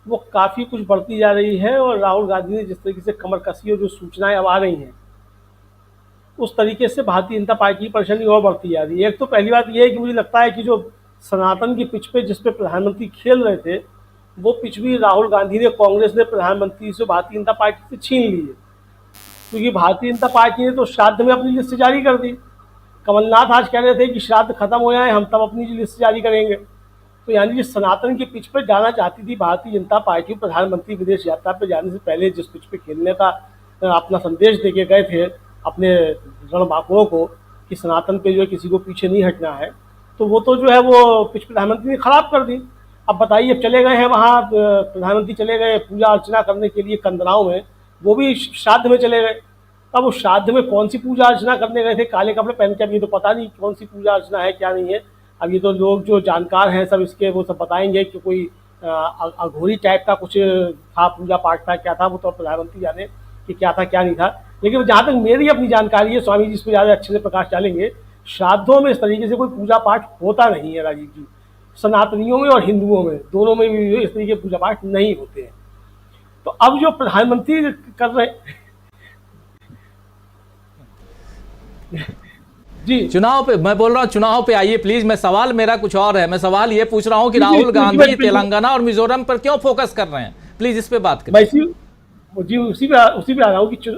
वो काफ़ी कुछ बढ़ती जा रही है। और राहुल गांधी ने जिस तरीके से कमर कसी और जो सूचनाएं अब आ रही हैं उस तरीके से भारतीय जनता पार्टी की परेशानी और बढ़ती जा रही है। एक तो पहली बात यह है कि मुझे लगता है कि जो सनातन की पिच पे जिस पे प्रधानमंत्री खेल रहे थे वो पिच भी राहुल गांधी ने, कांग्रेस ने प्रधानमंत्री से, भारतीय जनता पार्टी से छीन ली है। क्योंकि भारतीय जनता पार्टी ने तो श्राद्ध में अपनी लिस्ट जारी कर दी। कमलनाथ आज कह रहे थे कि श्राद्ध खत्म हो जाए हम तब अपनी लिस्ट जारी करेंगे। तो यानी कि सनातन की पिच पर जाना चाहती थी भारतीय जनता पार्टी। प्रधानमंत्री विदेश यात्रा पर जाने से पहले जिस पिच पे खेलने का अपना संदेश देके गए थे अपने रणबांकुरों को कि सनातन पे जो है किसी को पीछे नहीं हटना है, तो वो तो जो है वो पिच प्रधानमंत्री ने खराब कर दी। अब बताइए, अब चले गए हैं वहाँ, प्रधानमंत्री चले गए पूजा अर्चना करने के लिए कंदराव में, वो भी श्राद्ध में चले गए। अब उस श्राद्ध में कौन सी पूजा अर्चना करने गए थे? काले कपड़े पहन के, अब ये तो पता नहीं कौन सी पूजा अर्चना है क्या नहीं है। अब ये तो लोग जो जानकार हैं सब इसके वो सब बताएंगे कि कोई अघोरी टाइप का कुछ था, पूजा पाठ था, क्या था, वो तो प्रधानमंत्री जाने कि क्या था क्या नहीं था। लेकिन जहाँ तक मेरी अपनी जानकारी है, स्वामी जी इस पर ज़्यादा अच्छे से प्रकाश डालेंगे, श्राद्धों में इस तरीके से कोई पूजा पाठ होता नहीं है राजीव जी। सनातनियों में और हिंदुओं में दोनों में भी इस तरीके के पूजा पाठ नहीं होते हैं। तो अब जो प्रधानमंत्री कर रहे जी, चुनाव पे मैं बोल रहा हूँ, चुनाव पे आइए प्लीज। मैं सवाल मेरा कुछ और है, मैं सवाल ये पूछ रहा हूँ कि जी, राहुल जी, गांधी जी, तेलंगाना और मिजोरम पर क्यों फोकस कर रहे हैं, प्लीज इस पे बात करें। मैं उसी पे आ रहा हूँ कि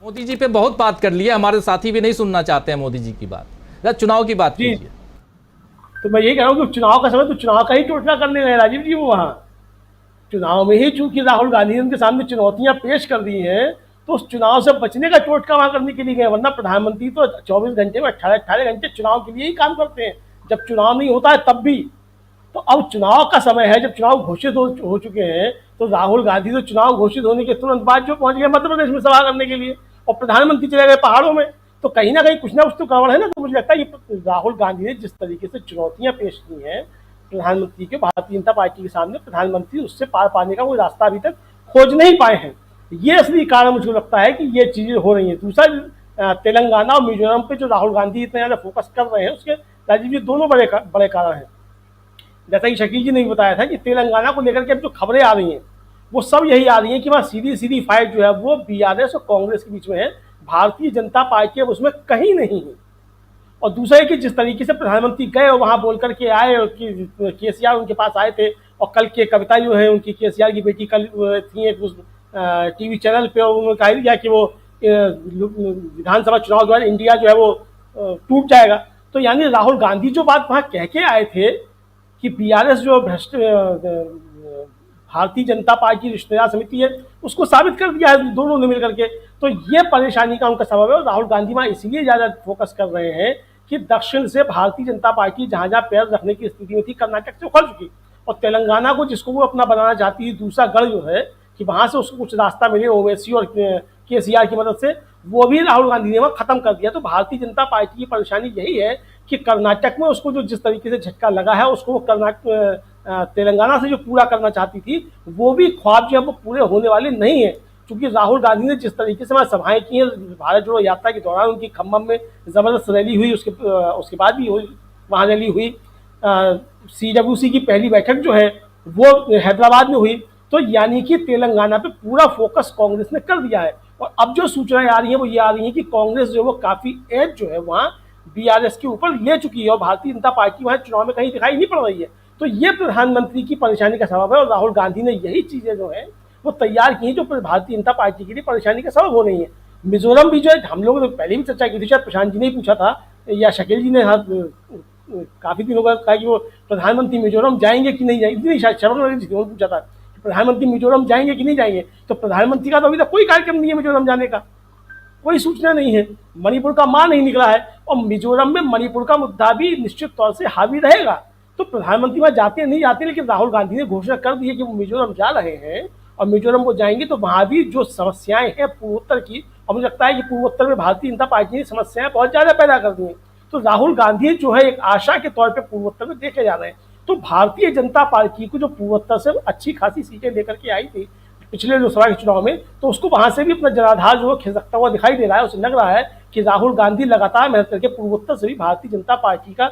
मोदी जी पे बहुत बात कर लिया, हमारे साथी भी नहीं सुनना चाहते हैं मोदी जी की बात, जरा चुनाव की बात जी, कीजिए। तो मैं ये कह रहा हूँ कि चुनाव का समय तो चुनाव का ही टोटला करने गए राजीव जी। वो वहाँ चुनाव में ही चूंकि राहुल गांधी ने उनके सामने चुनौतियां पेश कर दी हैं, तो उस चुनाव से बचने का टोटका वहां करने के लिए गए। वरना प्रधानमंत्री तो 24 घंटे में 18 घंटे चुनाव के लिए ही काम करते हैं, जब चुनाव नहीं होता है तब भी। तो अब चुनाव का समय है, जब चुनाव घोषित हो चुके हैं, तो राहुल गांधी तो चुनाव घोषित होने के तुरंत बाद जो पहुंच गए मध्य प्रदेश में सभा करने के लिए, और प्रधानमंत्री चले गए पहाड़ों में। तो कहीं ना कहीं कुछ ना कुछ तो गड़बड़ है ना। तो मुझे लगता है कि राहुल गांधी ने जिस तरीके से चुनौतियां पेश की हैं प्रधानमंत्री के, भारतीय जनता पार्टी के सामने, प्रधानमंत्री उससे पार पाने का कोई रास्ता अभी तक खोज नहीं पाए हैं। ये असली कारण मुझे लगता है कि ये चीजें हो रही हैं। दूसरा, तेलंगाना और मिजोरम पे जो राहुल गांधी इतना ज्यादा फोकस कर रहे हैं, उसके राजीव जी दोनों बड़े कारण हैं। जैसा कि शकील जी ने बताया था कि तेलंगाना को लेकर के अब जो खबरें आ रही हैं वो सब यही आ रही हैं कि वहाँ सीधी फाइट जो है वो बीआरएस और कांग्रेस के बीच में है, भारतीय जनता पार्टी अब उसमें कहीं नहीं है। और दूसरा है कि जिस तरीके से प्रधानमंत्री गए और वहाँ बोल करके आए कि केसीआर उनके पास आए थे, और कल के कविता जो है उनकी, केसीआर की बेटी कल थी एक उस टीवी चैनल पे, और उन्होंने कहा दिया कि वो विधानसभा चुनाव जो है इंडिया जो है वो टूट जाएगा। तो यानी राहुल गांधी जो बात वहाँ कह के आए थे कि बीआरएस जो भ्रष्ट भारतीय जनता पार्टी रिश्तेदार समिति है, उसको साबित कर दिया है दोनों ने मिलकर के। तो ये परेशानी का उनका सबब है। और राहुल गांधी वहाँ इसलिए ज़्यादा फोकस कर रहे हैं कि दक्षिण से भारतीय जनता पार्टी जहाँ जहाँ पैर रखने की स्थिति में थी, कर्नाटक से उखड़ चुकी, और तेलंगाना को जिसको वो अपना बनाना चाहती है, दूसरा गढ़ जो है कि वहाँ से उसको कुछ रास्ता मिले ओवैसी और केसीआर की मदद से, वो भी राहुल गांधी ने वहाँ खत्म कर दिया। तो भारतीय जनता पार्टी की परेशानी यही है कि कर्नाटक में उसको जो जिस तरीके से झटका लगा है, उसको वो तेलंगाना से जो पूरा करना चाहती थी, वो भी ख्वाब जो है वो पूरे होने वाले नहीं है। क्योंकि राहुल गांधी ने जिस तरीके से वहाँ सभाएं की हैं, भारत जोड़ो यात्रा के दौरान उनकी खम्मम में ज़बरदस्त रैली हुई, उसके बाद भी वहाँ रैली हुई, CWC की पहली बैठक जो है वो हैदराबाद में हुई। तो यानी कि तेलंगाना पे पूरा फोकस कांग्रेस ने कर दिया है। और अब जो सूचनाएं आ रही हैं वो ये आ रही हैं कि कांग्रेस जो है वो काफ़ी एज जो है वहाँ बीआरएस के ऊपर ले चुकी है, और भारतीय जनता पार्टी वहाँ चुनाव में कहीं दिखाई नहीं पड़ रही है। तो ये प्रधानमंत्री की परेशानी का सबब है, और राहुल गांधी ने यही चीज़ें जो है वो तैयार की हैं जो भारतीय जनता पार्टी के लिए परेशानी का सबब हो रही है। मिजोरम भी जो है, हम लोगों ने पहले भी चर्चा की थी, शायद प्रशांत जी ने ही पूछा था या शकील जी ने काफ़ी दिनों का कहा कि वो प्रधानमंत्री मिजोरम जाएंगे कि नहीं जाएंगे, शायद शर्मा जी ने पूछा था कि प्रधानमंत्री मिजोरम जाएंगे कि नहीं जाएंगे। तो प्रधानमंत्री का तो अभी तक कोई कार्यक्रम नहीं है मिजोरम जाने का, कोई सूचना नहीं है, मणिपुर का मान नहीं निकला है, और मिजोरम में मणिपुर का मुद्दा भी निश्चित तौर से हावी रहेगा। तो प्रधानमंत्री वहाँ जाते नहीं जाते, लेकिन राहुल गांधी ने घोषणा कर दी है कि वो मिजोरम जा रहे हैं, और मिजोरम को जाएंगे तो वहाँ भी जो समस्याएं हैं पूर्वोत्तर की, और मुझे लगता है कि पूर्वोत्तर में भारतीय जनता पार्टी ने समस्याएं बहुत ज़्यादा पैदा कर दी हैं। तो राहुल गांधी जो है एक आशा के तौर पर पूर्वोत्तर में देखे जा रहे हैं। तो भारतीय जनता पार्टी को जो पूर्वोत्तर से अच्छी खासी सीटें लेकर के आई थी पिछले लोकसभा के चुनाव में, तो उसको वहां से भी अपना जनाधार जो खिसकता हुआ दिखाई दे रहा है। उसे लग रहा है कि राहुल गांधी लगातार मेहनत करके पूर्वोत्तर से भी भारतीय जनता पार्टी का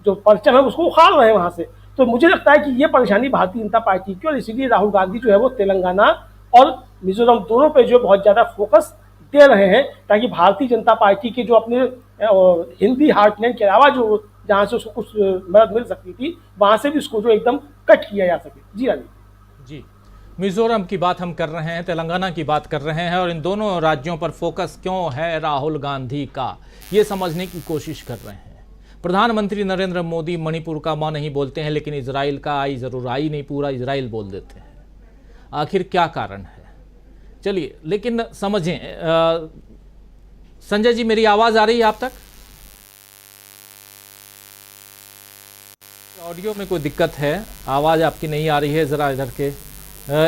जो परचम है उसको उखाड़ रहे हैं वहां से। तो मुझे लगता है कि ये परेशानी भारतीय जनता पार्टी की, और इसीलिए राहुल गांधी जो है वो तेलंगाना और मिजोरम दोनों पे जो बहुत ज़्यादा फोकस दे रहे हैं, ताकि भारतीय जनता पार्टी के जो अपने हिंदी हार्टलैंड के अलावा जो जहाँ से उसको कुछ मदद मिल सकती थी, वहाँ से भी उसको जो एकदम कट किया जा सके। जी राजीव जी, मिजोरम की बात हम कर रहे हैं, तेलंगाना की बात कर रहे हैं, और इन दोनों राज्यों पर फोकस क्यों है राहुल गांधी का, ये समझने की कोशिश कर रहे हैं। प्रधानमंत्री नरेंद्र मोदी मणिपुर का मां नहीं बोलते हैं, लेकिन इजराइल का आई जरूर आई नहीं, पूरा इजराइल बोल देते हैं। आखिर क्या कारण है? चलिए, लेकिन समझें। संजय जी, मेरी आवाज आ रही है आप तक? ऑडियो में कोई दिक्कत है, आवाज आपकी नहीं आ रही है, जरा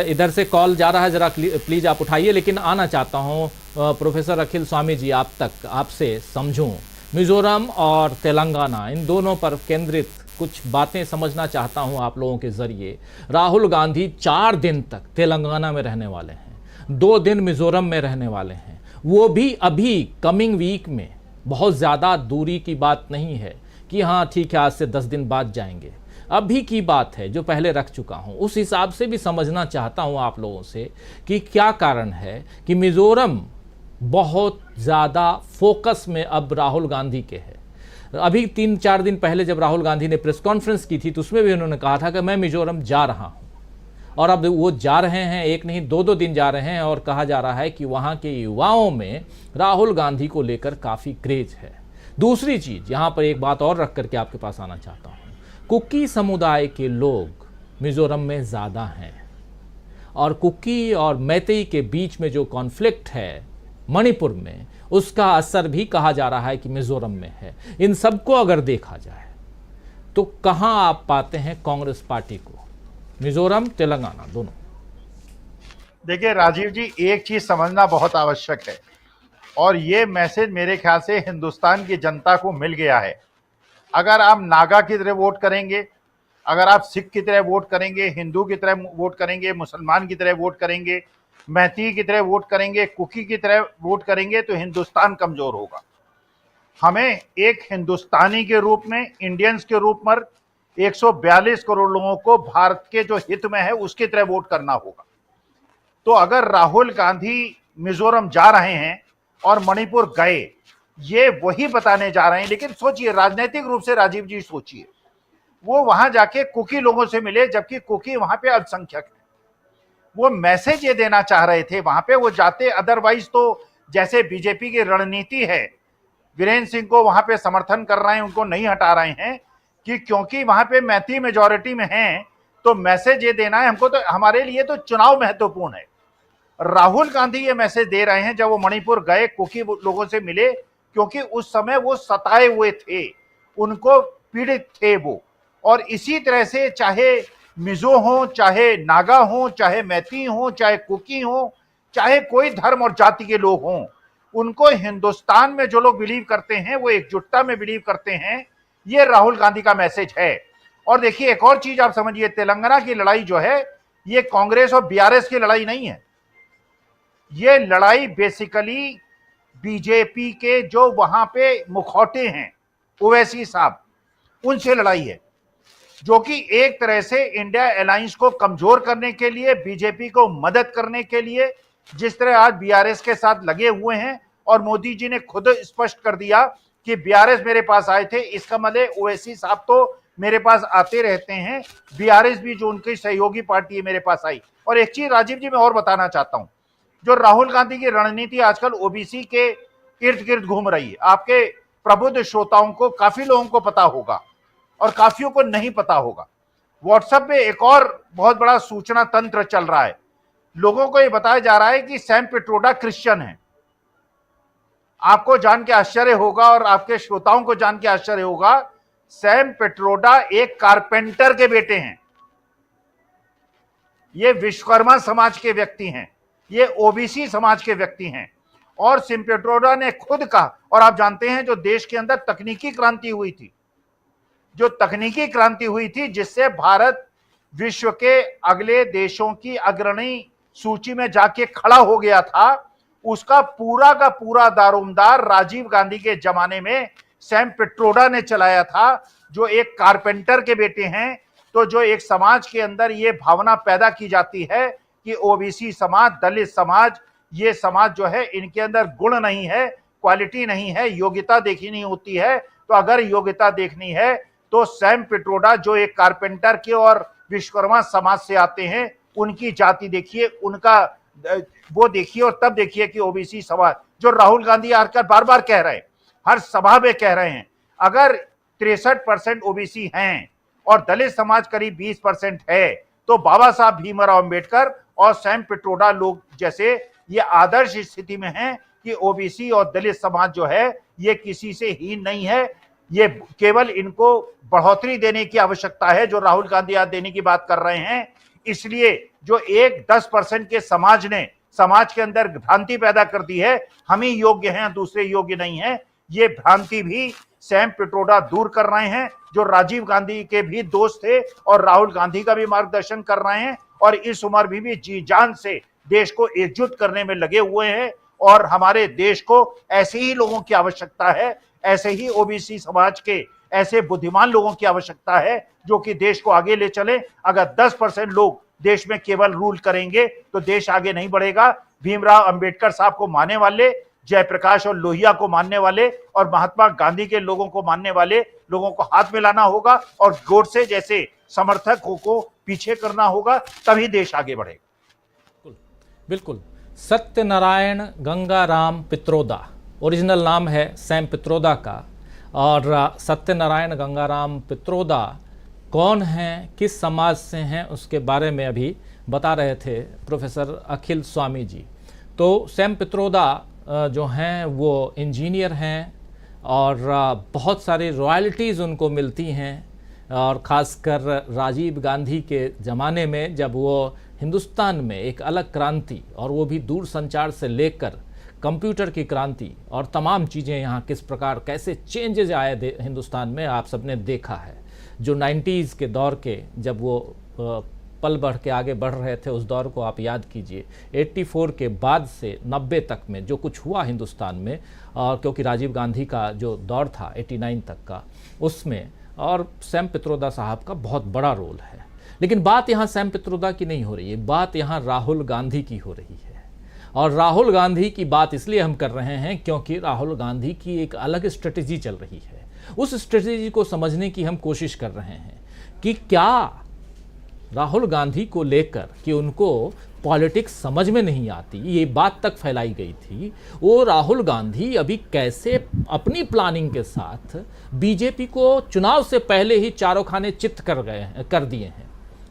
इधर से कॉल जा रहा है, जरा प्लीज आप उठाइए। लेकिन आना चाहता हूं प्रोफेसर अखिल स्वामी जी आप तक, आपसे समझूं मिजोरम और तेलंगाना इन दोनों पर केंद्रित कुछ बातें समझना चाहता हूं आप लोगों के जरिए। राहुल गांधी 4 दिन तक तेलंगाना में रहने वाले हैं, 2 दिन मिजोरम में रहने वाले हैं, वो भी अभी कमिंग वीक में। बहुत ज़्यादा दूरी की बात नहीं है कि हाँ ठीक है आज से 10 दिन बाद जाएंगे, अभी की बात है जो पहले रख चुका हूं। उस हिसाब से भी समझना चाहता हूं आप लोगों से कि क्या कारण है कि मिजोरम बहुत ज़्यादा फोकस में अब राहुल गांधी के है। अभी 3-4 दिन पहले जब राहुल गांधी ने प्रेस कॉन्फ्रेंस की थी तो उसमें भी उन्होंने कहा था कि मैं मिजोरम जा रहा हूं, और अब वो जा रहे हैं, 1 नहीं 2-2 दिन जा रहे हैं, और कहा जा रहा है कि वहाँ के युवाओं में राहुल गांधी को लेकर काफ़ी क्रेज है। दूसरी चीज़ यहाँ पर एक बात और रख करके आपके पास आना चाहता हूँ, कुकी समुदाय के लोग मिजोरम में ज़्यादा हैं, और कुकी और मैतेई के बीच में जो कॉन्फ्लिक्ट है मणिपुर में, उसका असर भी कहा जा रहा है कि मिजोरम में है। इन सबको अगर देखा जाए तो कहाँ आप पाते हैं कांग्रेस पार्टी को, मिजोरम तेलंगाना दोनों? देखिए राजीव जी, एक चीज समझना बहुत आवश्यक है, और ये मैसेज मेरे ख्याल से हिंदुस्तान की जनता को मिल गया है। अगर आप नागा की तरह वोट करेंगे, अगर आप सिख की तरह वोट करेंगे, हिंदू की तरह वोट करेंगे, मुसलमान की तरह वोट करेंगे, मैती की तरह वोट करेंगे, कुकी की तरह वोट करेंगे, तो हिंदुस्तान कमजोर होगा। हमें एक हिंदुस्तानी के रूप में, इंडियंस के रूप में 142 करोड़ लोगों को भारत के जो हित में है उसकी तरह वोट करना होगा। तो अगर राहुल गांधी मिजोरम जा रहे हैं और मणिपुर गए, ये वही बताने जा रहे हैं। लेकिन सोचिए, राजनीतिक रूप से राजीव जी सोचिए, वो वहां जाके कुकी लोगों से मिले, जबकि कुकी वहां पे अल्पसंख्यक है। वो मैसेज ये देना चाह रहे थे वहां पे वो जाते। अदरवाइज तो जैसे बीजेपी की रणनीति है, वीरेंद्र सिंह को वहां पे समर्थन कर रहे हैं, उनको नहीं हटा रहे हैं, कि क्योंकि वहां पे मैती मेजॉरिटी में हैं, तो मैसेज ये देना है हमको, तो हमारे लिए तो चुनाव महत्वपूर्ण है। राहुल गांधी ये मैसेज दे रहे हैं जब वो मणिपुर गए, कुकी लोगों से मिले, क्योंकि उस समय वो सताए हुए थे, उनको पीड़ित थे वो। और इसी तरह से चाहे मिजो हो, चाहे नागा हो, चाहे मैती हो, चाहे कुकी हो, चाहे कोई धर्म और जाति के लोग हों, उनको हिंदुस्तान में जो लोग बिलीव करते हैं वो एकजुटता में बिलीव करते हैं। ये राहुल गांधी का मैसेज है। और देखिए एक और चीज आप समझिए, तेलंगाना की लड़ाई जो है ये कांग्रेस और बीआरएस की लड़ाई नहीं है। ये लड़ाई बेसिकली बीजेपी के जो वहां पे मुखौटे हैं, ओवैसी साहब, उनसे लड़ाई है, जो कि एक तरह से इंडिया अलायंस को कमजोर करने के लिए, बीजेपी को मदद करने के लिए, जिस तरह आज बीआरएस के साथ लगे हुए हैं। और मोदी जी ने खुद स्पष्ट कर दिया कि बीआरएस मेरे पास आए थे, इसका मतलब ओवैसी साहब तो मेरे पास आते रहते हैं, बीआरएस भी जो उनकी सहयोगी पार्टी है मेरे पास आई। और एक चीज राजीव जी मैं और बताना चाहता हूं, जो राहुल गांधी की रणनीति आजकल ओबीसी के इर्द गिर्द घूम रही है, आपके प्रबुद्ध श्रोताओं को, काफी लोगों को पता होगा और काफियों को नहीं पता होगा। व्हाट्सएप पे एक और बहुत बड़ा सूचना तंत्र चल रहा है। लोगों को यह बताया जा रहा है कि सैम पिट्रोडा क्रिश्चियन है। आपको जान के आश्चर्य होगा और आपके श्रोताओं को जान के आश्चर्य होगा, सैम पिट्रोडा एक कारपेंटर के बेटे हैं। ये विश्वकर्मा समाज के व्यक्ति हैं, ये ओबीसी समाज के व्यक्ति हैं। और सैम पिट्रोडा ने खुद कहा, और आप जानते हैं जो देश के अंदर तकनीकी क्रांति हुई थी, जो तकनीकी क्रांति हुई थी जिससे भारत विश्व के अगले देशों की अग्रणी सूची में जाके खड़ा हो गया था, उसका पूरा का पूरा दारोमदार राजीव गांधी के जमाने में सैम पिट्रोडा ने चलाया था, जो एक कारपेंटर के बेटे हैं। तो जो एक समाज के अंदर ये भावना पैदा की जाती है कि ओबीसी समाज, दलित समाज, ये समाज जो है इनके अंदर गुण नहीं है, क्वालिटी नहीं है, योग्यता देखनी होती है। तो अगर योग्यता देखनी है तो सैम पिट्रोडा जो एक कारपेंटर के और विश्वकर्मा समाज से आते हैं, उनकी जाति देखिए, उनका वो देखिए, और तब देखिए कि ओबीसी समाज, जो राहुल गांधी आकर बार बार कह रहे हैं, हर सभा में कह रहे हैं, अगर 63% ओबीसी हैं और दलित समाज करीब 20% है, तो बाबा साहब भीमराव अंबेडकर और सैम पिट्रोडा लोग जैसे ये आदर्श स्थिति में हैं कि ओबीसी और दलित समाज जो है ये किसी से हीन नहीं है। ये केवल इनको बढ़ोतरी देने की आवश्यकता है, जो राहुल गांधी आज देने की बात कर रहे हैं। इसलिए जो 10% के समाज ने समाज के अंदर भ्रांति पैदा कर दी है, हम ही योग्य हैं दूसरे योग्य नहीं है, ये भ्रांति भी सैम पिट्रोडा दूर कर रहे हैं, जो राजीव गांधी के भी दोस्त थे और राहुल गांधी का भी मार्गदर्शन कर रहे हैं और इस उम्र भी जी जान से देश को एकजुट करने में लगे हुए हैं। और हमारे देश को ऐसे ही लोगों की आवश्यकता है, ऐसे ही ओबीसी समाज के ऐसे बुद्धिमान लोगों की आवश्यकता है जो कि देश को आगे ले चले। अगर 10% लोग देश में केवल रूल करेंगे तो देश आगे नहीं बढ़ेगा। भीमराव अंबेडकर साहब को मानने वाले, जयप्रकाश और लोहिया को मानने वाले और महात्मा गांधी के लोगों को मानने वाले लोगों को हाथ मिलाना होगा और गोडसे जैसे समर्थकों को पीछे करना होगा, तभी देश आगे बढ़ेगा। बिल्कुल। सत्यनारायण गंगाराम पित्रोदा ओरिजिनल नाम है सैम पित्रोदा का। और सत्यनारायण गंगाराम पित्रोदा कौन हैं, किस समाज से हैं, उसके बारे में अभी बता रहे थे प्रोफेसर अखिल स्वामी जी। तो सैम पित्रोदा जो हैं वो इंजीनियर हैं और बहुत सारी रॉयल्टीज़ उनको मिलती हैं। और ख़ासकर राजीव गांधी के ज़माने में जब वो हिंदुस्तान में एक अलग क्रांति, और वो भी दूर संचार से लेकर कंप्यूटर की क्रांति और तमाम चीज़ें यहाँ किस प्रकार कैसे चेंजेज आए हिंदुस्तान में, आप सबने देखा है। जो 90s के दौर के जब वो पल बढ़ के आगे बढ़ रहे थे, उस दौर को आप याद कीजिए। 84 के बाद से 90 तक में जो कुछ हुआ हिंदुस्तान में, और क्योंकि राजीव गांधी का जो दौर था 89 तक का, उसमें और सैम पित्रोदा साहब का बहुत बड़ा रोल है। लेकिन बात यहाँ सैम पित्रोदा की नहीं हो रही है, बात यहाँ राहुल गांधी की हो रही है। और राहुल गांधी की बात इसलिए हम कर रहे हैं क्योंकि राहुल गांधी की एक अलग स्ट्रेटजी चल रही है। उस स्ट्रेटजी को समझने की हम कोशिश कर रहे हैं कि क्या राहुल गांधी को लेकर कि उनको पॉलिटिक्स समझ में नहीं आती, ये बात तक फैलाई गई थी। वो राहुल गांधी अभी कैसे अपनी प्लानिंग के साथ बीजेपी को चुनाव से पहले ही चारों खाने चित्त कर दिए हैं,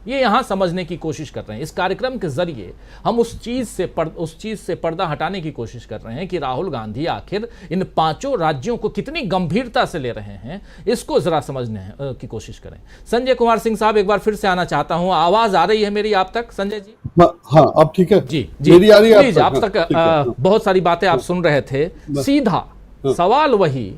ये यहाँ समझने की कोशिश कर रहे हैं। इस कार्यक्रम के जरिए हम उस चीज़ से पर्दा हटाने की कोशिश कर रहे हैं कि राहुल गांधी आखिर इन 5 राज्यों को कितनी गंभीरता से ले रहे हैं, इसको जरा समझने की कोशिश करें। संजय कुमार सिंह साहब, एक बार फिर से आना चाहता हूँ। आवाज आ रही है मेरी आप तक संजय जी? हाँ, अब ठीक है जी। मेरी आ रही है प्लीज आप तक बहुत सारी बातें आप सुन रहे थे। सीधा सवाल वही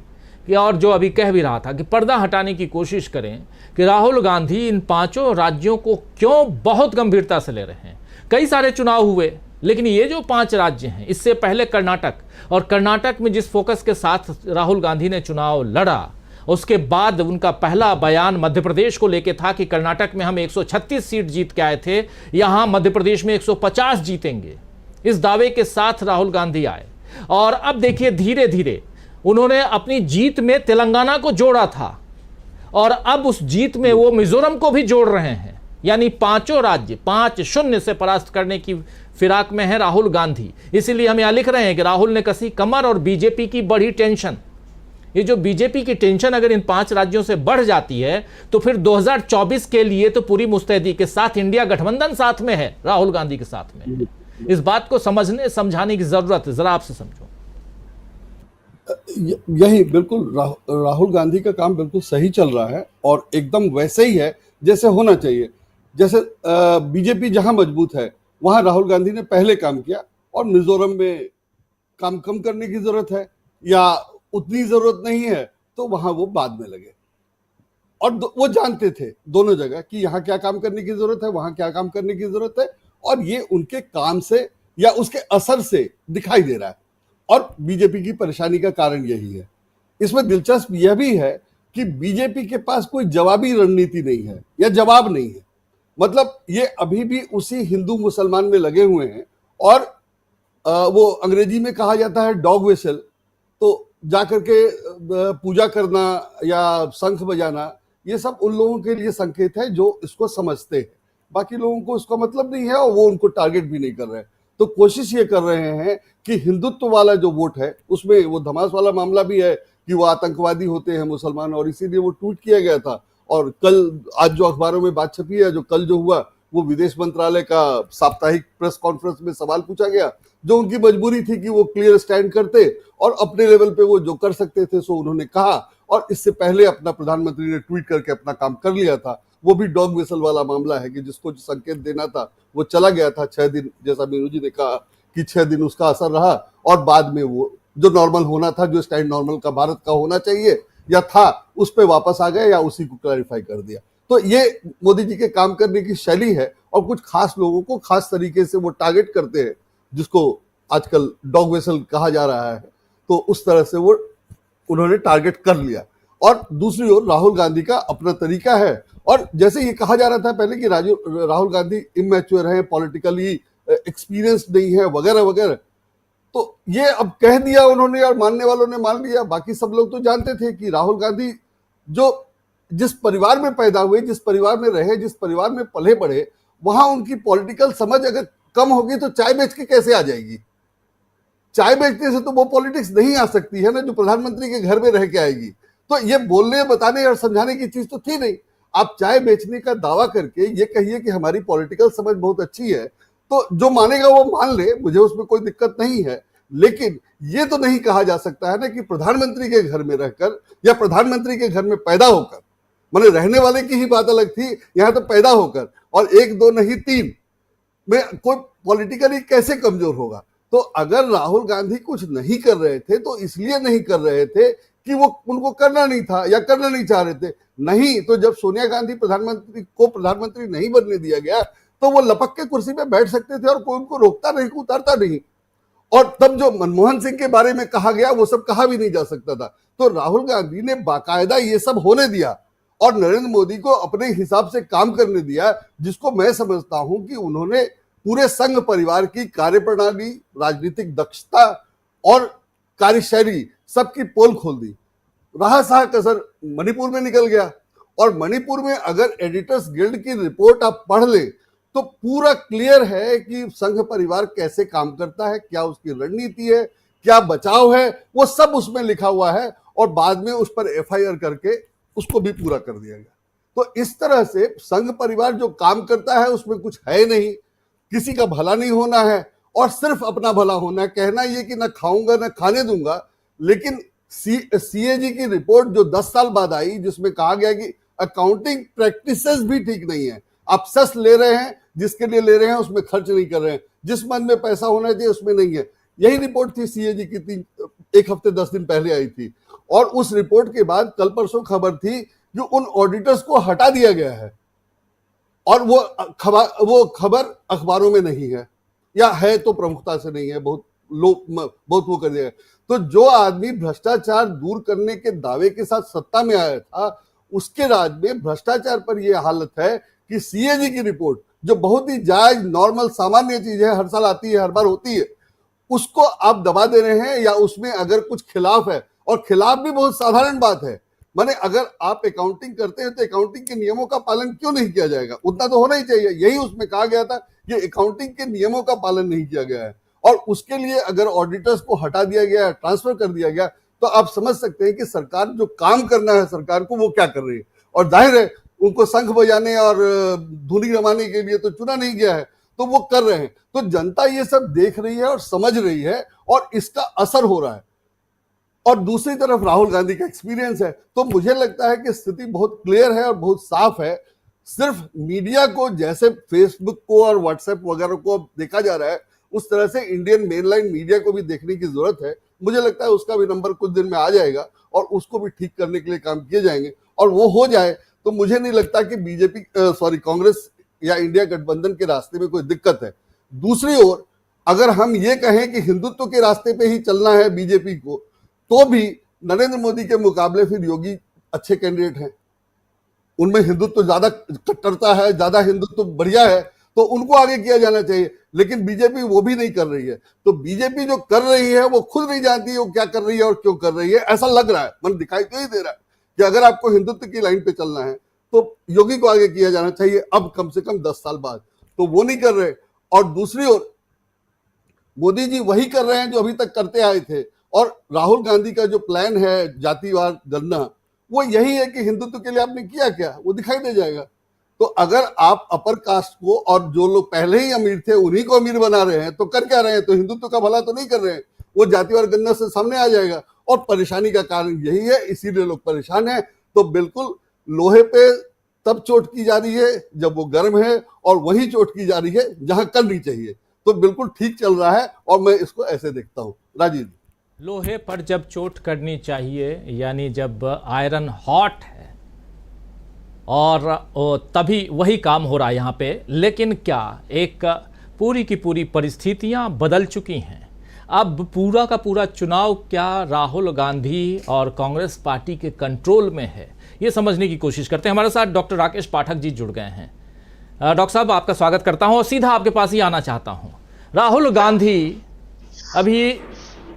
कि, और जो अभी कह भी रहा था कि पर्दा हटाने की कोशिश करें कि राहुल गांधी इन 5 राज्यों को क्यों बहुत गंभीरता से ले रहे हैं। कई सारे चुनाव हुए, लेकिन ये जो 5 राज्य हैं, इससे पहले कर्नाटक, और कर्नाटक में जिस फोकस के साथ राहुल गांधी ने चुनाव लड़ा, उसके बाद उनका पहला बयान मध्य प्रदेश को लेके था कि कर्नाटक में हम 136 सीट जीत के आए थे, यहां मध्य प्रदेश में 150 जीतेंगे। इस दावे के साथ राहुल गांधी आए। और अब देखिए धीरे धीरे उन्होंने अपनी जीत में तेलंगाना को जोड़ा था, और अब उस जीत में वो मिजोरम को भी जोड़ रहे हैं। यानी 5 राज्य 5-0 से परास्त करने की फिराक में है राहुल गांधी। इसीलिए हम यहां लिख रहे हैं कि राहुल ने कसी कमर और बीजेपी की बढ़ी टेंशन। ये जो बीजेपी की टेंशन अगर इन 5 राज्यों से बढ़ जाती है तो फिर 2024 के लिए तो पूरी मुस्तैदी के साथ इंडिया गठबंधन साथ में है, राहुल गांधी के साथ में। इस बात को समझाने की जरूरत है, जरा आपसे समझो। यही बिल्कुल राहुल गांधी का काम बिल्कुल सही चल रहा है और एकदम वैसे ही है जैसे होना चाहिए। जैसे बीजेपी जहां मजबूत है वहां राहुल गांधी ने पहले काम किया, और मिजोरम में काम कम करने की जरूरत है या उतनी जरूरत नहीं है तो वहां वो बाद में लगे। और वो जानते थे दोनों जगह कि यहाँ क्या काम करने की जरूरत है, वहां क्या काम करने की जरूरत है, और ये उनके काम से या उसके असर से दिखाई दे रहा है। और बीजेपी की परेशानी का कारण यही है। इसमें दिलचस्प यह भी है कि बीजेपी के पास कोई जवाबी रणनीति नहीं है या जवाब नहीं है। मतलब ये अभी भी उसी हिंदू मुसलमान में लगे हुए हैं, और वो अंग्रेजी में कहा जाता है डॉग व्हिसल, तो जाकर के पूजा करना या शंख बजाना, ये सब उन लोगों के लिए संकेत है जो इसको समझते हैं। बाकी लोगों को इसका मतलब नहीं है और वो उनको टारगेट भी नहीं कर रहे हैं। तो कोशिश ये कर रहे हैं कि हिंदुत्व वाला जो वोट है उसमें वो धमास वाला मामला भी है कि वो आतंकवादी होते हैं मुसलमान, और इसीलिए वो ट्वीट किया गया था। और कल आज जो अखबारों में बात छपी है, जो कल जो हुआ वो विदेश मंत्रालय का साप्ताहिक प्रेस कॉन्फ्रेंस में सवाल पूछा गया, जो उनकी मजबूरी थी कि वो क्लियर स्टैंड करते और अपने लेवल पे वो जो कर सकते थे सो उन्होंने कहा। और इससे पहले अपना प्रधानमंत्री ने ट्वीट करके अपना काम कर लिया था। वो भी डॉग व्हिसल वाला मामला है कि जिसको जो संकेत देना था वो चला गया था 6 दिन, जैसा मीनू जी ने कहा कि 6 दिन उसका असर रहा, और बाद में वो जो नॉर्मल होना था, जो स्टैंड नॉर्मल का भारत का होना चाहिए, या था उस पर वापस आ गए या उसी को क्लैरिफाई कर दिया। तो ये मोदी जी के काम करने की शैली है, और कुछ खास लोगों को खास तरीके से वो टारगेट करते हैं, जिसको आजकल डॉग वेसल कहा जा रहा है। तो उस तरह से वो उन्होंने टारगेट कर लिया। और दूसरी ओर राहुल गांधी का अपना तरीका है, और जैसे ये कहा जा रहा था पहले कि राहुल गांधी इमैच्योर है, पॉलिटिकली एक्सपीरियंस नहीं है, वगैरह वगैरह, तो ये अब कह दिया उन्होंने और मानने वालों ने मान लिया। बाकी सब लोग तो जानते थे कि राहुल गांधी जो जिस परिवार में पैदा हुए, जिस परिवार में रहे, जिस परिवार में पले बढ़े, वहां उनकी पॉलिटिकल समझ अगर कम होगी तो चाय बेच के कैसे आ जाएगी? चाय बेचने से तो वो पॉलिटिक्स नहीं आ सकती है ना जो प्रधानमंत्री के घर में रह के आएगी। तो ये बोलने, बताने और समझाने की चीज तो थी नहीं। आप चाय बेचने का दावा करके ये कहिए कि हमारी पॉलिटिकल समझ बहुत अच्छी है, तो जो मानेगा वो मान ले, मुझे उसमें कोई दिक्कत नहीं है। लेकिन ये तो नहीं कहा जा सकता है ना कि प्रधानमंत्री के घर में रहकर या प्रधानमंत्री के घर में पैदा होकर, माने रहने वाले की ही बात अलग थी, यहां तो पैदा होकर और 1 2 नहीं 3 में कोई पॉलिटिकली कैसे कमजोर होगा? तो अगर राहुल गांधी कुछ नहीं कर रहे थे तो इसलिए नहीं कर रहे थे कि वो उनको करना नहीं था या करना नहीं चाह रहे थे। नहीं तो जब सोनिया गांधी प्रधानमंत्री नहीं बनने दिया गया तो वो लपक के कुर्सी पे बैठ सकते थे और कोई उनको रोकता नहीं, उतारता नहीं। और तब जो मनमोहन सिंह के बारे में कहा गया वो सब कहा भी नहीं जा सकता था। तो राहुल गांधी ने बाकायदा ये सब होने दिया और नरेंद्र मोदी को अपने हिसाब से काम करने दिया, जिसको मैं समझता हूं कि उन्होंने पूरे संघ परिवार की कार्यप्रणाली, राजनीतिक दक्षता और कार्यशैली सबकी पोल खोल दी। रहा सहा कसर मणिपुर में निकल गया, और मणिपुर में अगर एडिटर्स गिल्ड की रिपोर्ट आप पढ़ ले तो पूरा क्लियर है कि संघ परिवार कैसे काम करता है, क्या उसकी रणनीति है, क्या बचाव है, वो सब उसमें लिखा हुआ है। और बाद में उस पर एफआईआर करके उसको भी पूरा कर दिया गया। तो इस तरह से संघ परिवार जो काम करता है उसमें कुछ है नहीं, किसी का भला नहीं होना है और सिर्फ अपना भला होना है। कहना ये कि ना खाऊंगा ना खाने दूंगा, लेकिन सीएजी की रिपोर्ट जो 10 साल बाद आई, जिसमें कहा गया कि अकाउंटिंग प्रैक्टिसेस भी ठीक नहीं है, आप सेस ले रहे हैं, जिसके लिए ले रहे हैं उसमें खर्च नहीं कर रहे हैं, जिस मन में पैसा होना चाहिए उसमें नहीं है। यही रिपोर्ट थी सीएजी की, 1 हफ्ते 10 दिन पहले आई थी। और उस रिपोर्ट के बाद कल परसों खबर थी जो उन ऑडिटर्स को हटा दिया गया है, और वो खबर अखबारों में नहीं है, या है तो प्रमुखता से नहीं है, बहुत वो कर दिया। तो जो आदमी भ्रष्टाचार दूर करने के दावे के साथ सत्ता में आया था, उसके राज में भ्रष्टाचार पर यह हालत है कि सीएजी की रिपोर्ट, जो बहुत ही जायज नॉर्मल सामान्य चीज है, हर साल आती है, हर बार होती है, उसको आप दबा दे रहे हैं। या उसमें अगर कुछ खिलाफ है, और खिलाफ भी बहुत साधारण बात है, माने अगर आप अकाउंटिंग करते हैं तो अकाउंटिंग के नियमों का पालन क्यों नहीं किया जाएगा? उतना तो होना ही चाहिए। यही उसमें कहा गया था कि अकाउंटिंग के नियमों का पालन नहीं किया गया है, और उसके लिए अगर ऑडिटर्स को हटा दिया गया, ट्रांसफर कर दिया गया, तो आप समझ सकते हैं कि सरकार जो काम करना है सरकार को, वो क्या कर रही है। और जाहिर है उनको शंख बजाने और धुनी रमाने के लिए तो चुना नहीं गया है, तो वो कर रहे हैं। तो जनता ये सब देख रही है और समझ रही है, और इसका असर हो रहा है। और दूसरी तरफ राहुल गांधी का एक्सपीरियंस है। तो मुझे लगता है कि स्थिति बहुत क्लियर है और बहुत साफ है। सिर्फ मीडिया को, जैसे फेसबुक को और व्हाट्सएप वगैरह को देखा जा रहा है, उस तरह से इंडियन मेनलाइन मीडिया को भी देखने की जरूरत है। मुझे लगता है उसका भी नंबर कुछ दिन में आ जाएगा और उसको भी ठीक करने के लिए काम किए जाएंगे, और वो हो जाए तो मुझे नहीं लगता कि कांग्रेस या इंडिया गठबंधन के रास्ते में कोई दिक्कत है। दूसरी ओर अगर हम ये कहें कि हिंदुत्व के रास्ते पे ही चलना है बीजेपी को, तो भी नरेंद्र मोदी के मुकाबले फिर योगी अच्छे कैंडिडेट हैं। उनमें हिंदुत्व ज्यादा कट्टरता है, ज्यादा हिंदुत्व बढ़िया है, तो उनको आगे किया जाना चाहिए। लेकिन बीजेपी वो भी नहीं कर रही है। तो बीजेपी जो कर रही है वो खुद नहीं जानती है वो क्या कर रही है और क्यों कर रही है। ऐसा लग रहा है, मन दिखाई तो ही दे रहा है कि अगर आपको हिंदुत्व की लाइन पे चलना है तो योगी को आगे किया जाना चाहिए, अब कम से कम 10 साल बाद। तो वो नहीं कर रहे। और दूसरी ओर मोदी जी वही कर रहे हैं जो अभी तक करते आए थे। और राहुल गांधी का जो प्लान है जातिवाद गणना, वो यही है कि हिंदुत्व के लिए आपने किया क्या, वो दिखाई दे जाएगा। तो अगर आप अपर कास्ट को और जो लोग पहले ही अमीर थे उन्हीं को अमीर बना रहे हैं, तो कर क्या रहे हैं? तो हिंदुत्व का भला तो नहीं कर रहे हैं। वो जातिवाद गणना से सामने आ जाएगा। और परेशानी का कारण यही है, इसीलिए लोग परेशान हैं। तो बिल्कुल लोहे पे तब चोट की जा रही है जब वो गर्म है, और वही चोट की जा रही है जहां करनी चाहिए। तो बिल्कुल ठीक चल रहा है, और मैं इसको ऐसे देखता हूं। राजीव। लोहे पर जब चोट करनी चाहिए, यानी जब आयरन हॉट है, और तभी वही काम हो रहा है यहाँ पे। लेकिन क्या एक पूरी की पूरी परिस्थितियाँ बदल चुकी हैं। अब पूरा का पूरा चुनाव क्या राहुल गांधी और कांग्रेस पार्टी के कंट्रोल में है, ये समझने की कोशिश करते हैं। हमारे साथ डॉक्टर राकेश पाठक जी जुड़ गए हैं। डॉक्टर साहब, आपका स्वागत करता हूं और सीधा आपके पास ही आना चाहता हूं। राहुल गांधी, अभी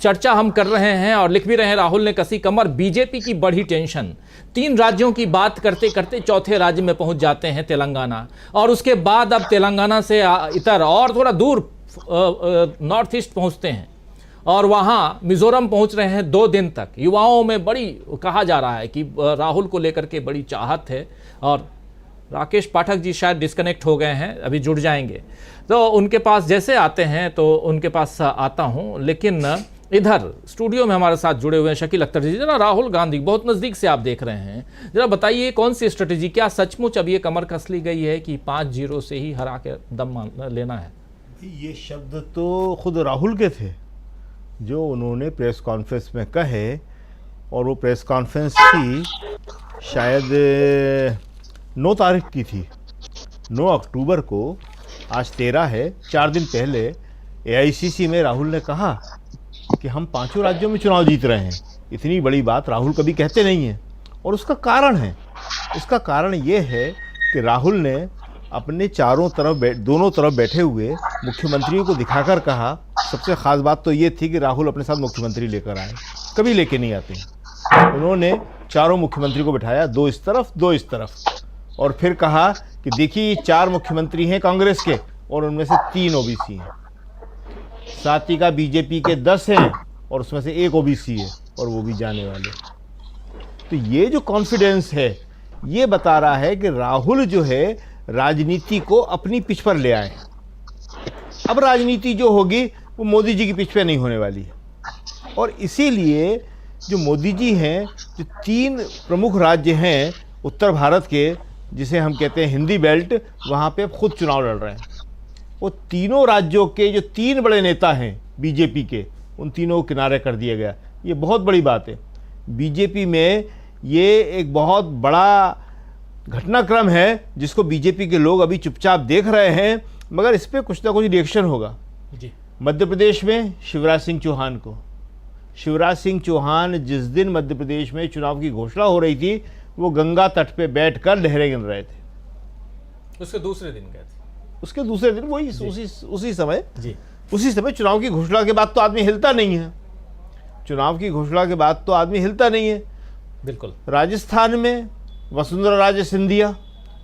चर्चा हम कर रहे हैं और लिख भी रहे हैं, राहुल ने कसी कमर, बीजेपी की बढ़ी टेंशन। 3 राज्यों की बात करते करते चौथे राज्य में पहुंच जाते हैं, तेलंगाना, और उसके बाद अब तेलंगाना से इतर और थोड़ा दूर नॉर्थ ईस्ट पहुंचते हैं और वहां मिजोरम पहुंच रहे हैं 2 दिन तक। युवाओं में बड़ी, कहा जा रहा है कि राहुल को लेकर के बड़ी चाहत है। और राकेश पाठक जी शायद डिस्कनेक्ट हो गए हैं, अभी जुड़ जाएंगे, तो उनके पास जैसे आते हैं तो उनके पास आता हूं। लेकिन इधर स्टूडियो में हमारे साथ जुड़े हुए हैं शकील अख्तर जी। जरा राहुल गांधी बहुत नज़दीक से आप देख रहे हैं, जरा बताइए कौन सी स्ट्रेटेजी, क्या सचमुच अब ये कमर कस ली गई है कि 5-0 से ही हरा के दम लेना है? ये शब्द तो खुद राहुल के थे जो उन्होंने प्रेस कॉन्फ्रेंस में कहे, और वो प्रेस कॉन्फ्रेंस की शायद 9 तारीख की थी, 9 अक्टूबर को। आज 13 है, 4 दिन पहले AICC में राहुल ने कहा कि हम 5 राज्यों में चुनाव जीत रहे हैं। इतनी बड़ी बात राहुल कभी कहते नहीं हैं, और उसका कारण है, उसका कारण ये है कि राहुल ने अपने दोनों तरफ बैठे हुए मुख्यमंत्रियों को दिखाकर कहा। सबसे ख़ास बात तो ये थी कि राहुल अपने साथ मुख्यमंत्री लेकर आए, कभी लेके नहीं आते। उन्होंने चारों मुख्यमंत्री को बिठाया, 2 इस तरफ 2 इस तरफ, और फिर कहा कि देखिए ये 4 मुख्यमंत्री हैं कांग्रेस के और उनमें से 3 OBC हैं, साथ ही का बीजेपी के 10 हैं और उसमें से 1 OBC है, और वो भी जाने वाले। तो ये जो कॉन्फिडेंस है ये बता रहा है कि राहुल जो है राजनीति को अपनी पिच पर ले आए। अब राजनीति जो होगी वो मोदी जी की पिच पे नहीं होने वाली है, और इसीलिए जो मोदी जी हैं, जो 3 प्रमुख राज्य हैं उत्तर भारत के, जिसे हम कहते हैं हिंदी बेल्ट, वहाँ पे खुद चुनाव लड़ रहे हैं। वो तीनों राज्यों के जो 3 बड़े नेता हैं बीजेपी के, उन तीनों को किनारे कर दिया गया। ये बहुत बड़ी बात है। बीजेपी में ये एक बहुत बड़ा घटनाक्रम है जिसको बीजेपी के लोग अभी चुपचाप देख रहे हैं, मगर इस पर कुछ ना कुछ रिएक्शन होगा जी। मध्य प्रदेश में शिवराज सिंह चौहान जिस दिन मध्य प्रदेश में चुनाव की घोषणा हो रही थी, वो गंगा तट पे बैठकर लहरें गिन रहे थे। उसके दूसरे दिन गए थे, उसके दूसरे दिन वही उसी समय चुनाव की घोषणा के बाद तो आदमी हिलता नहीं है। चुनाव की घोषणा के बाद तो आदमी हिलता नहीं है। बिल्कुल। राजस्थान में वसुंधरा राजे सिंधिया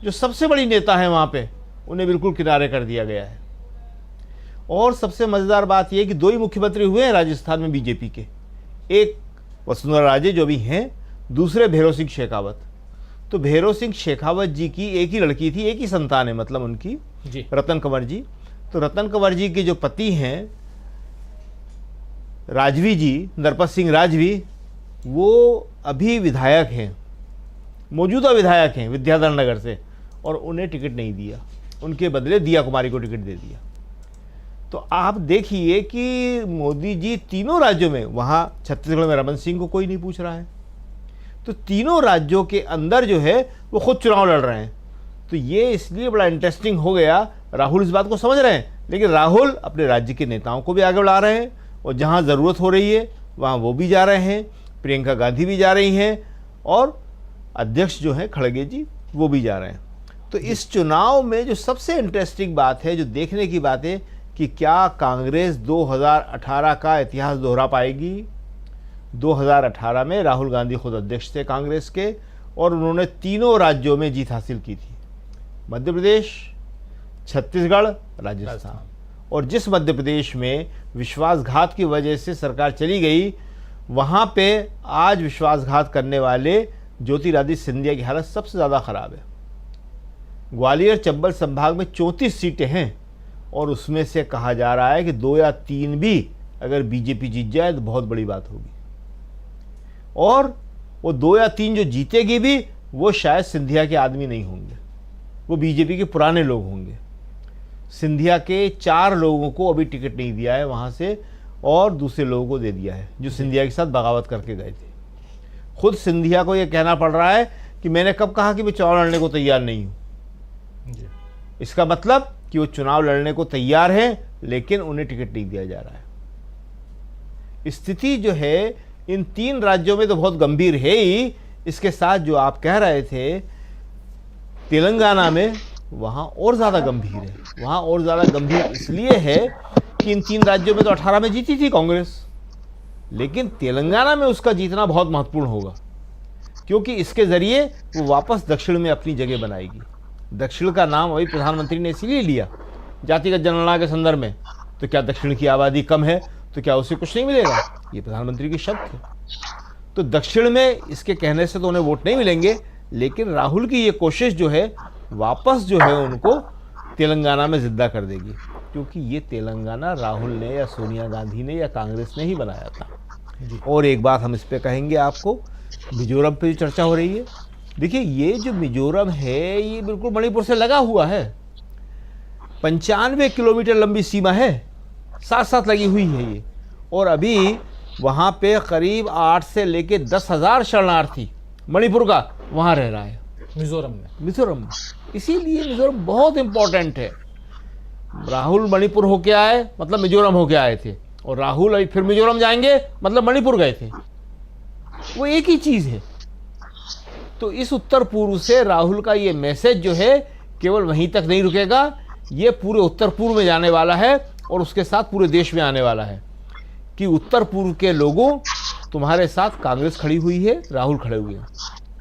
जो सबसे बड़ी नेता है वहाँ पे, उन्हें बिल्कुल किनारे कर दिया गया है। और सबसे मज़ेदार बात यह कि 2 ही मुख्यमंत्री हुए हैं राजस्थान में बीजेपी के, एक वसुंधरा राजे जो भी हैं, दूसरे भैरव सिंह शेखावत। तो भैरव सिंह शेखावत जी की एक ही लड़की थी, एक ही संतान है मतलब उनकी जी, रतन कंवर जी। तो रतन कंवर जी के जो पति हैं राजवी जी, नरपत सिंह राजवी, वो अभी विधायक हैं, मौजूदा विधायक हैं विद्याधर नगर से, और उन्हें टिकट नहीं दिया, उनके बदले दिया कुमारी को टिकट दे दिया। तो आप देखिए कि मोदी जी तीनों राज्यों में, वहाँ छत्तीसगढ़ में रमन सिंह को कोई नहीं पूछ रहा है, तो तीनों राज्यों के अंदर जो है वो खुद चुनाव लड़ रहे हैं। तो ये इसलिए बड़ा इंटरेस्टिंग हो गया। राहुल इस बात को समझ रहे हैं, लेकिन राहुल अपने राज्य के नेताओं को भी आगे बढ़ा रहे हैं, और जहाँ ज़रूरत हो रही है वहाँ वो भी जा रहे हैं, प्रियंका गांधी भी जा रही हैं, और अध्यक्ष जो हैं खड़गे जी वो भी जा रहे हैं। तो इस चुनाव में जो सबसे इंटरेस्टिंग बात है, जो देखने की बात है, कि क्या कांग्रेस 2018 का इतिहास दोहरा पाएगी। 2018 में राहुल गांधी खुद अध्यक्ष थे कांग्रेस के, और उन्होंने तीनों राज्यों में जीत हासिल की थी, मध्य प्रदेश, छत्तीसगढ़, राजस्थान। और जिस मध्य प्रदेश में विश्वासघात की वजह से सरकार चली गई, वहाँ पे आज विश्वासघात करने वाले ज्योतिरादित्य सिंधिया की हालत सबसे ज़्यादा ख़राब है। ग्वालियर चंबल संभाग में 34 सीटें हैं, और उसमें से कहा जा रहा है कि 2 या 3 भी अगर बीजेपी जीत जाए तो बहुत बड़ी बात होगी। और वो 2 या 3 जो जीतेगी भी, वो शायद सिंधिया के आदमी नहीं होंगे, वो बीजेपी के पुराने लोग होंगे। सिंधिया के 4 लोगों को अभी टिकट नहीं दिया है वहाँ से, और दूसरे लोगों को दे दिया है जो सिंधिया के साथ बगावत करके गए थे। खुद सिंधिया को यह कहना पड़ रहा है कि मैंने कब कहा कि मैं चुनाव लड़ने को तैयार नहीं हूं। इसका मतलब कि वो चुनाव लड़ने को तैयार हैं, लेकिन उन्हें टिकट नहीं दिया जा रहा है। स्थिति जो है इन 3 राज्यों में तो बहुत गंभीर है ही, इसके साथ जो आप कह रहे थे तेलंगाना में, वहां और ज्यादा गंभीर है। वहां और ज्यादा गंभीर इसलिए है कि इन 3 राज्यों में तो 18 में जीती थी कांग्रेस, लेकिन तेलंगाना में उसका जीतना बहुत महत्वपूर्ण होगा, क्योंकि इसके जरिए वो वापस दक्षिण में अपनी जगह बनाएगी। दक्षिण का नाम अभी प्रधानमंत्री ने इसीलिए लिया जातिगत जनगणना के संदर्भ में। तो क्या दक्षिण की आबादी कम है तो क्या उसे कुछ नहीं मिलेगा? ये प्रधानमंत्री के शब्द थे। तो दक्षिण में इसके कहने से तो उन्हें वोट नहीं मिलेंगे, लेकिन राहुल की ये कोशिश जो है वापस जो है उनको तेलंगाना में जिंदा कर देगी, क्योंकि ये तेलंगाना राहुल ने या सोनिया गांधी ने या कांग्रेस ने ही बनाया था। और एक बात हम इस पे कहेंगे आपको, मिजोरम पे जो चर्चा हो रही है, देखिए ये जो मिजोरम है ये बिल्कुल मणिपुर से लगा हुआ है। 95 किलोमीटर लंबी सीमा है, साथ साथ लगी हुई है ये। और अभी वहाँ पे करीब 8 से लेके 10,000 शरणार्थी मणिपुर का वहाँ रह रहा है, मिजोरम में। इसीलिए मिजोरम बहुत इंपॉर्टेंट है। राहुल मणिपुर होके आए मतलब मिजोरम होके आए थे, और राहुल अभी फिर मिजोरम जाएंगे मतलब मणिपुर गए थे, वो एक ही चीज है। तो इस उत्तर पूर्व से राहुल का ये मैसेज जो है केवल वहीं तक नहीं रुकेगा, ये पूरे उत्तर पूर्व में जाने वाला है और उसके साथ पूरे देश में आने वाला है कि उत्तर पूर्व के लोगों, तुम्हारे साथ कांग्रेस खड़ी हुई है, राहुल खड़े हुए हैं।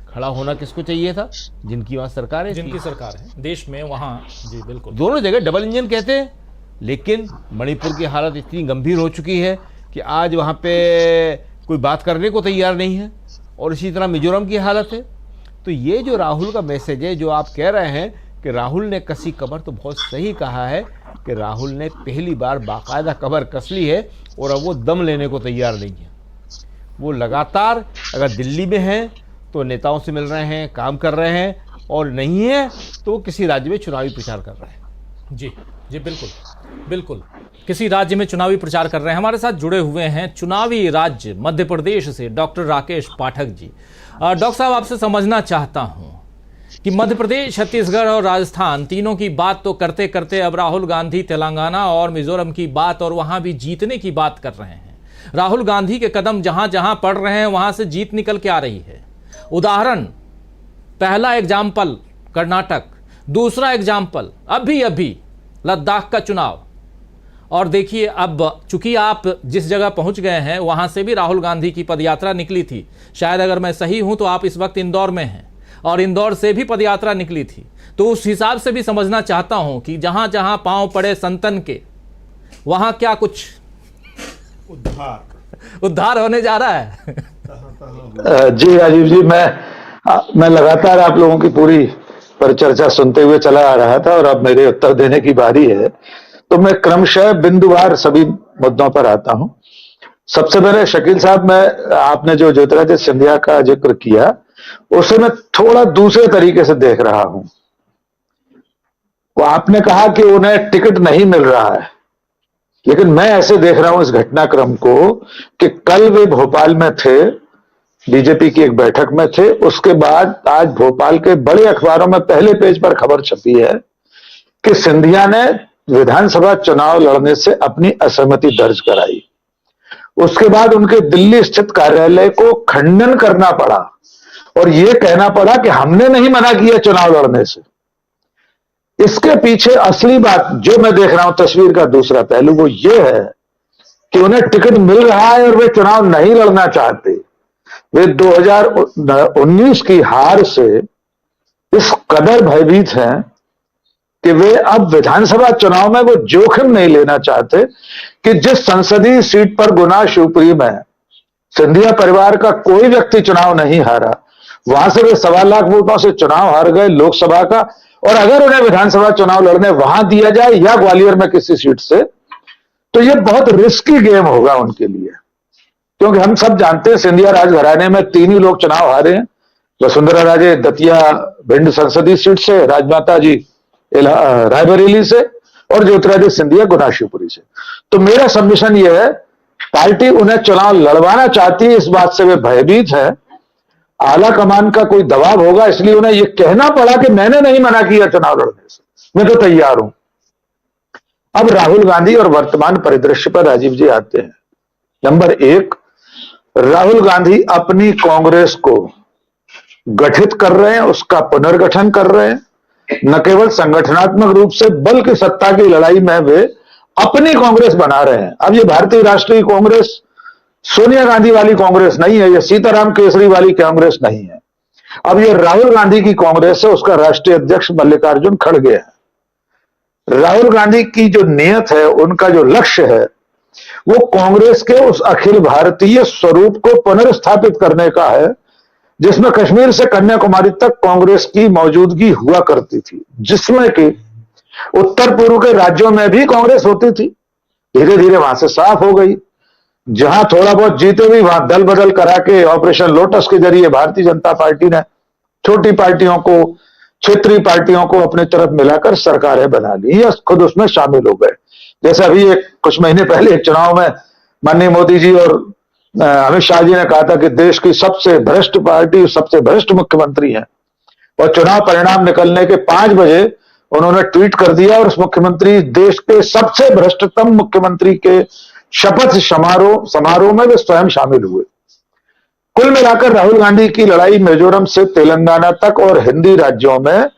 खड़ा होना किसको चाहिए था? जिनकी वहां सरकार है, जिनकी सरकार है देश में, वहां जी बिल्कुल दोनों जगह डबल इंजन कहते हैं। लेकिन मणिपुर की हालत इतनी गंभीर हो चुकी है कि आज वहां पे कोई बात करने को तैयार नहीं है, और इसी तरह मिजोरम की हालत है। तो ये जो राहुल का मैसेज है, जो आप कह रहे हैं कि राहुल ने कसी कमर, तो बहुत सही कहा है कि राहुल ने पहली बार बाकायदा कमर कस ली है और अब वो दम लेने को तैयार नहीं है। वो लगातार अगर दिल्ली में हैं तो नेताओं से मिल रहे हैं, काम कर रहे हैं, और नहीं है तो वो किसी राज्य में चुनावी प्रचार कर रहे हैं। जी जी बिल्कुल किसी राज्य में चुनावी प्रचार कर रहे हैं। हमारे साथ जुड़े हुए हैं चुनावी राज्य मध्य प्रदेश से डॉक्टर राकेश पाठक जी। डॉक्टर साहब, आपसे समझना चाहता हूं कि मध्य प्रदेश, छत्तीसगढ़ और राजस्थान तीनों की बात तो करते करते अब राहुल गांधी तेलंगाना और मिजोरम की बात, और वहां भी जीतने की बात कर रहे हैं। राहुल गांधी के कदम जहां जहां पड़ रहे हैं वहां से जीत निकल के आ रही है। उदाहरण, पहला एग्जाम्पल कर्नाटक, दूसरा एग्जाम्पल अभी लद्दाख का चुनाव। और देखिए अब चूंकि आप जिस जगह पहुंच गए हैं वहां से भी राहुल गांधी की पदयात्रा निकली थी। शायद अगर मैं सही हूं तो आप इस वक्त इंदौर में हैं, और इंदौर से भी पदयात्रा निकली थी। तो उस हिसाब से भी समझना चाहता हूं कि जहां जहां पांव पड़े संतन के, वहां क्या कुछ उद्धार होने जा रहा है? जी राजीव जी, मैं लगातार आप लोगों की पूरी परिचर्चा सुनते हुए चला आ रहा था, और अब मेरे उत्तर देने की बारी है। तो मैं क्रमशः बिंदुवार सभी मुद्दों पर आता हूं। सबसे पहले शकील साहब, आपने जो ज्योतिरादित्य सिंधिया का जिक्र किया उसे मैं थोड़ा दूसरे तरीके से देख रहा हूं। वो आपने कहा कि उन्हें टिकट नहीं मिल रहा है, लेकिन मैं ऐसे देख रहा हूं इस घटनाक्रम को कि कल वे भोपाल में थे, बीजेपी की एक बैठक में थे, उसके बाद आज भोपाल के बड़े अखबारों में पहले पेज पर खबर छपी है कि सिंधिया ने विधानसभा चुनाव लड़ने से अपनी असहमति दर्ज कराई। उसके बाद उनके दिल्ली स्थित कार्यालय को खंडन करना पड़ा और यह कहना पड़ा कि हमने नहीं मना किया चुनाव लड़ने से। इसके पीछे असली बात जो मैं देख रहा हूं, तस्वीर का दूसरा पहलू, वो ये है कि उन्हें टिकट मिल रहा है और वे चुनाव नहीं लड़ना चाहते। वे 2019 की हार से इस कदर भयभीत हैं कि वे अब विधानसभा चुनाव में वो जोखिम नहीं लेना चाहते कि जिस संसदीय सीट पर गुना शिवपुरी में सिंधिया परिवार का कोई व्यक्ति चुनाव नहीं हारा, वहां से वे 1.25 लाख वोटों से चुनाव हार गए लोकसभा का, और अगर उन्हें विधानसभा चुनाव लड़ने वहां दिया जाए या ग्वालियर में किसी सीट से, तो यह बहुत रिस्की गेम होगा उनके लिए। क्योंकि हम सब जानते हैं सिंधिया राजघराने में 3 ही लोग चुनाव हारे हैं, वसुंधरा राजे दतिया भिंड संसदीय सीट से, राजमाता जी रायबरेली से, और ज्योतिरादित्य सिंधिया गुना शिवपुरी से। तो मेरा सबमिशन यह है पार्टी उन्हें चुनाव लड़वाना चाहती है, इस बात से वे भयभीत है। आला कमान का कोई दबाव होगा, इसलिए उन्हें यह कहना पड़ा कि मैंने नहीं मना किया चुनाव लड़ने से, मैं तो तैयार हूं। अब राहुल गांधी और वर्तमान परिदृश्य पर राजीव जी आते हैं। नंबर एक, राहुल गांधी अपनी कांग्रेस को गठित कर रहे हैं, उसका पुनर्गठन कर रहे हैं। न केवल संगठनात्मक रूप से बल्कि सत्ता की लड़ाई में वे अपनी कांग्रेस बना रहे हैं। अब ये भारतीय राष्ट्रीय कांग्रेस सोनिया गांधी वाली कांग्रेस नहीं है, ये सीताराम केसरी वाली कांग्रेस नहीं है। अब ये राहुल गांधी की कांग्रेस है, उसका राष्ट्रीय अध्यक्ष मल्लिकार्जुन खड़गे है। राहुल गांधी की जो नियत है, उनका जो लक्ष्य है, वो कांग्रेस के उस अखिल भारतीय स्वरूप को पुनर्स्थापित करने का है जिसमें कश्मीर से कन्याकुमारी तक कांग्रेस की मौजूदगी हुआ करती थी, जिसमें कि उत्तर पूर्व के राज्यों में भी कांग्रेस होती थी, धीरे धीरे वहां से साफ हो गई। जहां थोड़ा बहुत जीते भी वहां दल बदल करा के ऑपरेशन लोटस के जरिए भारतीय जनता पार्टी ने छोटी पार्टियों को, क्षेत्रीय पार्टियों को अपनी तरफ मिलाकर सरकारें बना ली या खुद उसमें शामिल हो गए। जैसे अभी कुछ महीने पहले एक चुनाव में माननीय मोदी जी और अमित शाह जी ने कहा था कि देश की सबसे भ्रष्ट पार्टी, सबसे भ्रष्ट मुख्यमंत्री है, और चुनाव परिणाम निकलने के 5 बजे उन्होंने ट्वीट कर दिया और उस मुख्यमंत्री, देश के सबसे भ्रष्टतम मुख्यमंत्री के शपथ समारोह में वे स्वयं शामिल हुए। कुल मिलाकर राहुल गांधी की लड़ाई मिजोरम से तेलंगाना तक और हिंदी राज्यों में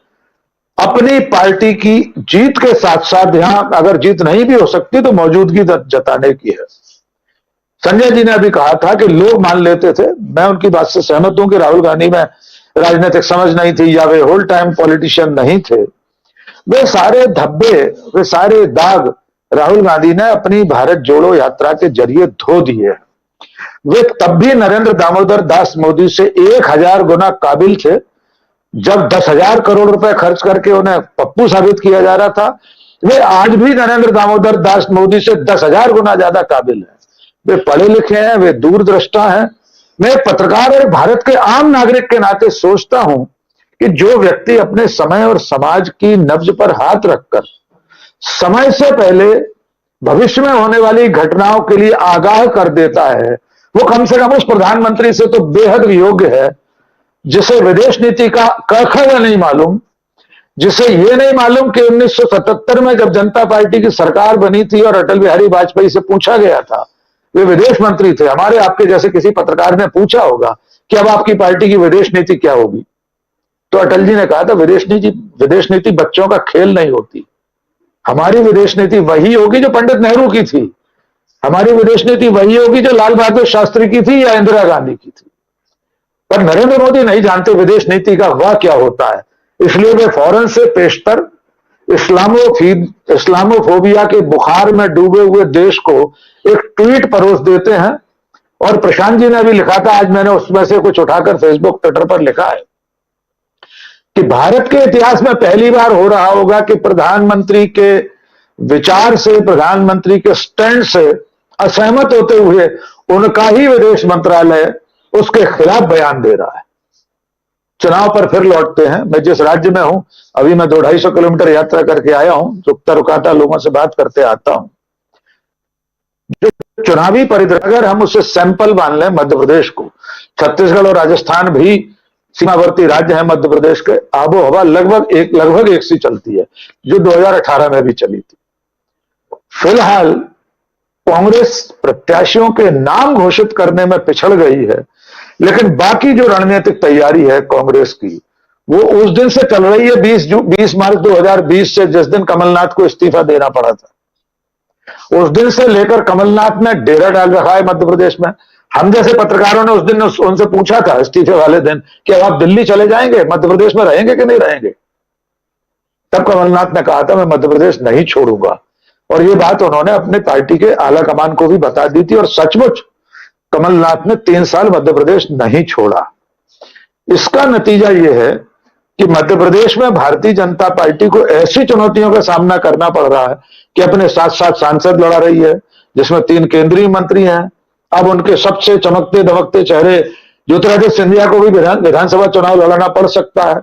अपनी पार्टी की जीत के साथ साथ यहां अगर जीत नहीं भी हो सकती तो मौजूदगी जताने की है। संजय जी ने अभी कहा था कि लोग मान लेते थे, मैं उनकी बात से सहमत हूं कि राहुल गांधी में राजनीतिक समझ नहीं थी या वे होल टाइम पॉलिटिशियन नहीं थे। वे सारे धब्बे, वे सारे दाग राहुल गांधी ने अपनी भारत जोड़ो यात्रा के जरिए धो दिए। वे तब भी नरेंद्र दामोदर दास मोदी से 1000 गुना काबिल थे जब 10,000 करोड़ रुपए खर्च करके उन्हें पप्पू साबित किया जा रहा था। वे आज भी नरेंद्र दामोदर दास मोदी से 10,000 गुना ज्यादा काबिल हैं। वे पढ़े लिखे हैं, वे दूरदृष्टा हैं। मैं पत्रकार और भारत के आम नागरिक के नाते सोचता हूं कि जो व्यक्ति अपने समय और समाज की नब्ज पर हाथ रखकर समय से पहले भविष्य में होने वाली घटनाओं के लिए आगाह कर देता है, वो कम से कम उस प्रधानमंत्री से तो बेहद योग्य है जिसे विदेश नीति का क ख नहीं मालूम, जिसे ये नहीं मालूम कि 1977 में जब जनता पार्टी की सरकार बनी थी और अटल बिहारी वाजपेयी से पूछा गया था, वे विदेश मंत्री थे, हमारे आपके जैसे किसी पत्रकार ने पूछा होगा कि अब आपकी पार्टी की विदेश नीति क्या होगी, तो अटल जी ने कहा था विदेश नीति बच्चों का खेल नहीं होती। हमारी विदेश नीति वही होगी जो पंडित नेहरू की थी, हमारी विदेश नीति वही होगी जो लाल बहादुर शास्त्री की थी या इंदिरा गांधी की थी। पर नरेंद्र मोदी नहीं जानते विदेश नीति का वह क्या होता है, इसलिए वे फौरन से पेशतर इस्लामोफोबिया के बुखार में डूबे हुए देश को एक ट्वीट परोस देते हैं। और प्रशांत जी ने अभी लिखा था, आज मैंने उसमें से कुछ उठाकर फेसबुक ट्विटर पर लिखा है कि भारत के इतिहास में पहली बार हो रहा होगा कि प्रधानमंत्री के विचार से, प्रधानमंत्री के स्टैंड से असहमत होते हुए उनका ही विदेश मंत्रालय उसके खिलाफ बयान दे रहा है। चुनाव पर फिर लौटते हैं। मैं जिस राज्य में हूं, अभी मैं 200-250 किलोमीटर यात्रा करके आया हूं, रुकता रुकाता लोगों से बात करते आता हूं। जो चुनावी परिदृश्य, अगर हम उसे सैंपल मान लें मध्य प्रदेश को, छत्तीसगढ़ और राजस्थान भी सीमावर्ती राज्य है मध्य प्रदेश के, आबो हवा लगभग एक सी चलती है जो 2018 में भी चली थी। फिलहाल कांग्रेस प्रत्याशियों के नाम घोषित करने में पिछड़ गई है, लेकिन बाकी जो रणनीतिक तैयारी है कांग्रेस की, वो उस दिन से चल रही है 20 मार्च 2020 से, जिस दिन कमलनाथ को इस्तीफा देना पड़ा था। उस दिन से लेकर कमलनाथ ने डेरा डाल रखा है मध्य प्रदेश में। हम जैसे पत्रकारों ने उस दिन उनसे पूछा था इस्तीफे वाले दिन कि अब आप दिल्ली चले जाएंगे, मध्य प्रदेश में रहेंगे कि नहीं रहेंगे। तब कमलनाथ ने कहा था मैं मध्य प्रदेश नहीं छोड़ूंगा, और ये बात उन्होंने अपने पार्टी के आला कमान को भी बता दी थी, और सचमुच कमलनाथ ने 3 साल मध्य प्रदेश नहीं छोड़ा। इसका नतीजा यह है कि मध्य प्रदेश में भारतीय जनता पार्टी को ऐसी चुनौतियों का सामना करना पड़ रहा है कि अपने साथ साथ सांसद लड़ा रही है, जिसमें 3 केंद्रीय मंत्री हैं। अब उनके सबसे चमकते दमकते चेहरे ज्योतिरादित्य सिंधिया को भी विधानसभा चुनाव लड़ना पड़ सकता है।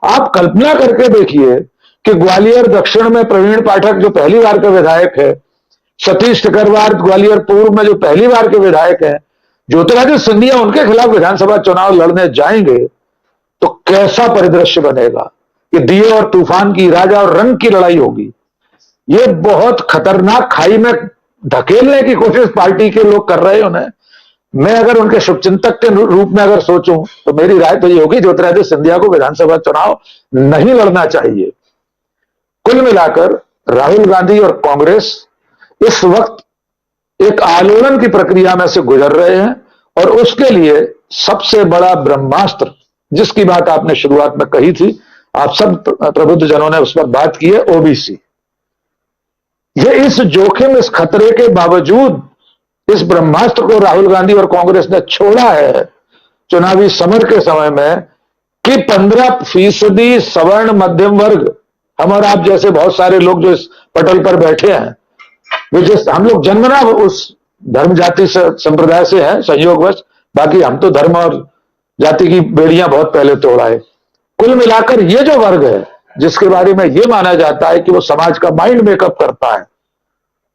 आप कल्पना करके देखिए कि ग्वालियर दक्षिण में प्रवीण पाठक, जो पहली बार के विधायक है, सतीश टिकरवार ग्वालियर पूर्व में जो पहली बार के विधायक हैं, ज्योतिरादित्य सिंधिया उनके खिलाफ विधानसभा चुनाव लड़ने जाएंगे तो कैसा परिदृश्य बनेगा कि दिए और तूफान की, राजा और रंग की लड़ाई होगी। ये बहुत खतरनाक खाई में धकेलने की कोशिश पार्टी के लोग कर रहे हैं उन्हें। मैं अगर उनके शुभचिंतक के रूप में अगर सोचूं तो मेरी राय तो ये होगी ज्योतिरादित्य सिंधिया को विधानसभा चुनाव नहीं लड़ना चाहिए। कुल मिलाकर राहुल गांधी और कांग्रेस इस वक्त एक आलोड़न की प्रक्रिया में से गुजर रहे हैं और उसके लिए सबसे बड़ा ब्रह्मास्त्र, जिसकी बात आपने शुरुआत में कही थी, आप सब प्रबुद्ध जनों ने उस पर बात की है, ओबीसी। ये इस जोखिम, इस खतरे के बावजूद इस ब्रह्मास्त्र को राहुल गांधी और कांग्रेस ने छोड़ा है चुनावी समर के समय में कि 15% सवर्ण मध्यम वर्ग, हम और आप जैसे बहुत सारे लोग जो इस पटल पर बैठे हैं, हम लोग जन्मना उस धर्म जाति से संप्रदाय से हैं संयोगवश, बाकी हम तो धर्म और जाति की बेड़ियां बहुत पहले तोड़ाए। कुल मिलाकर ये जो वर्ग है जिसके बारे में ये माना जाता है कि वो समाज का माइंड मेकअप करता है,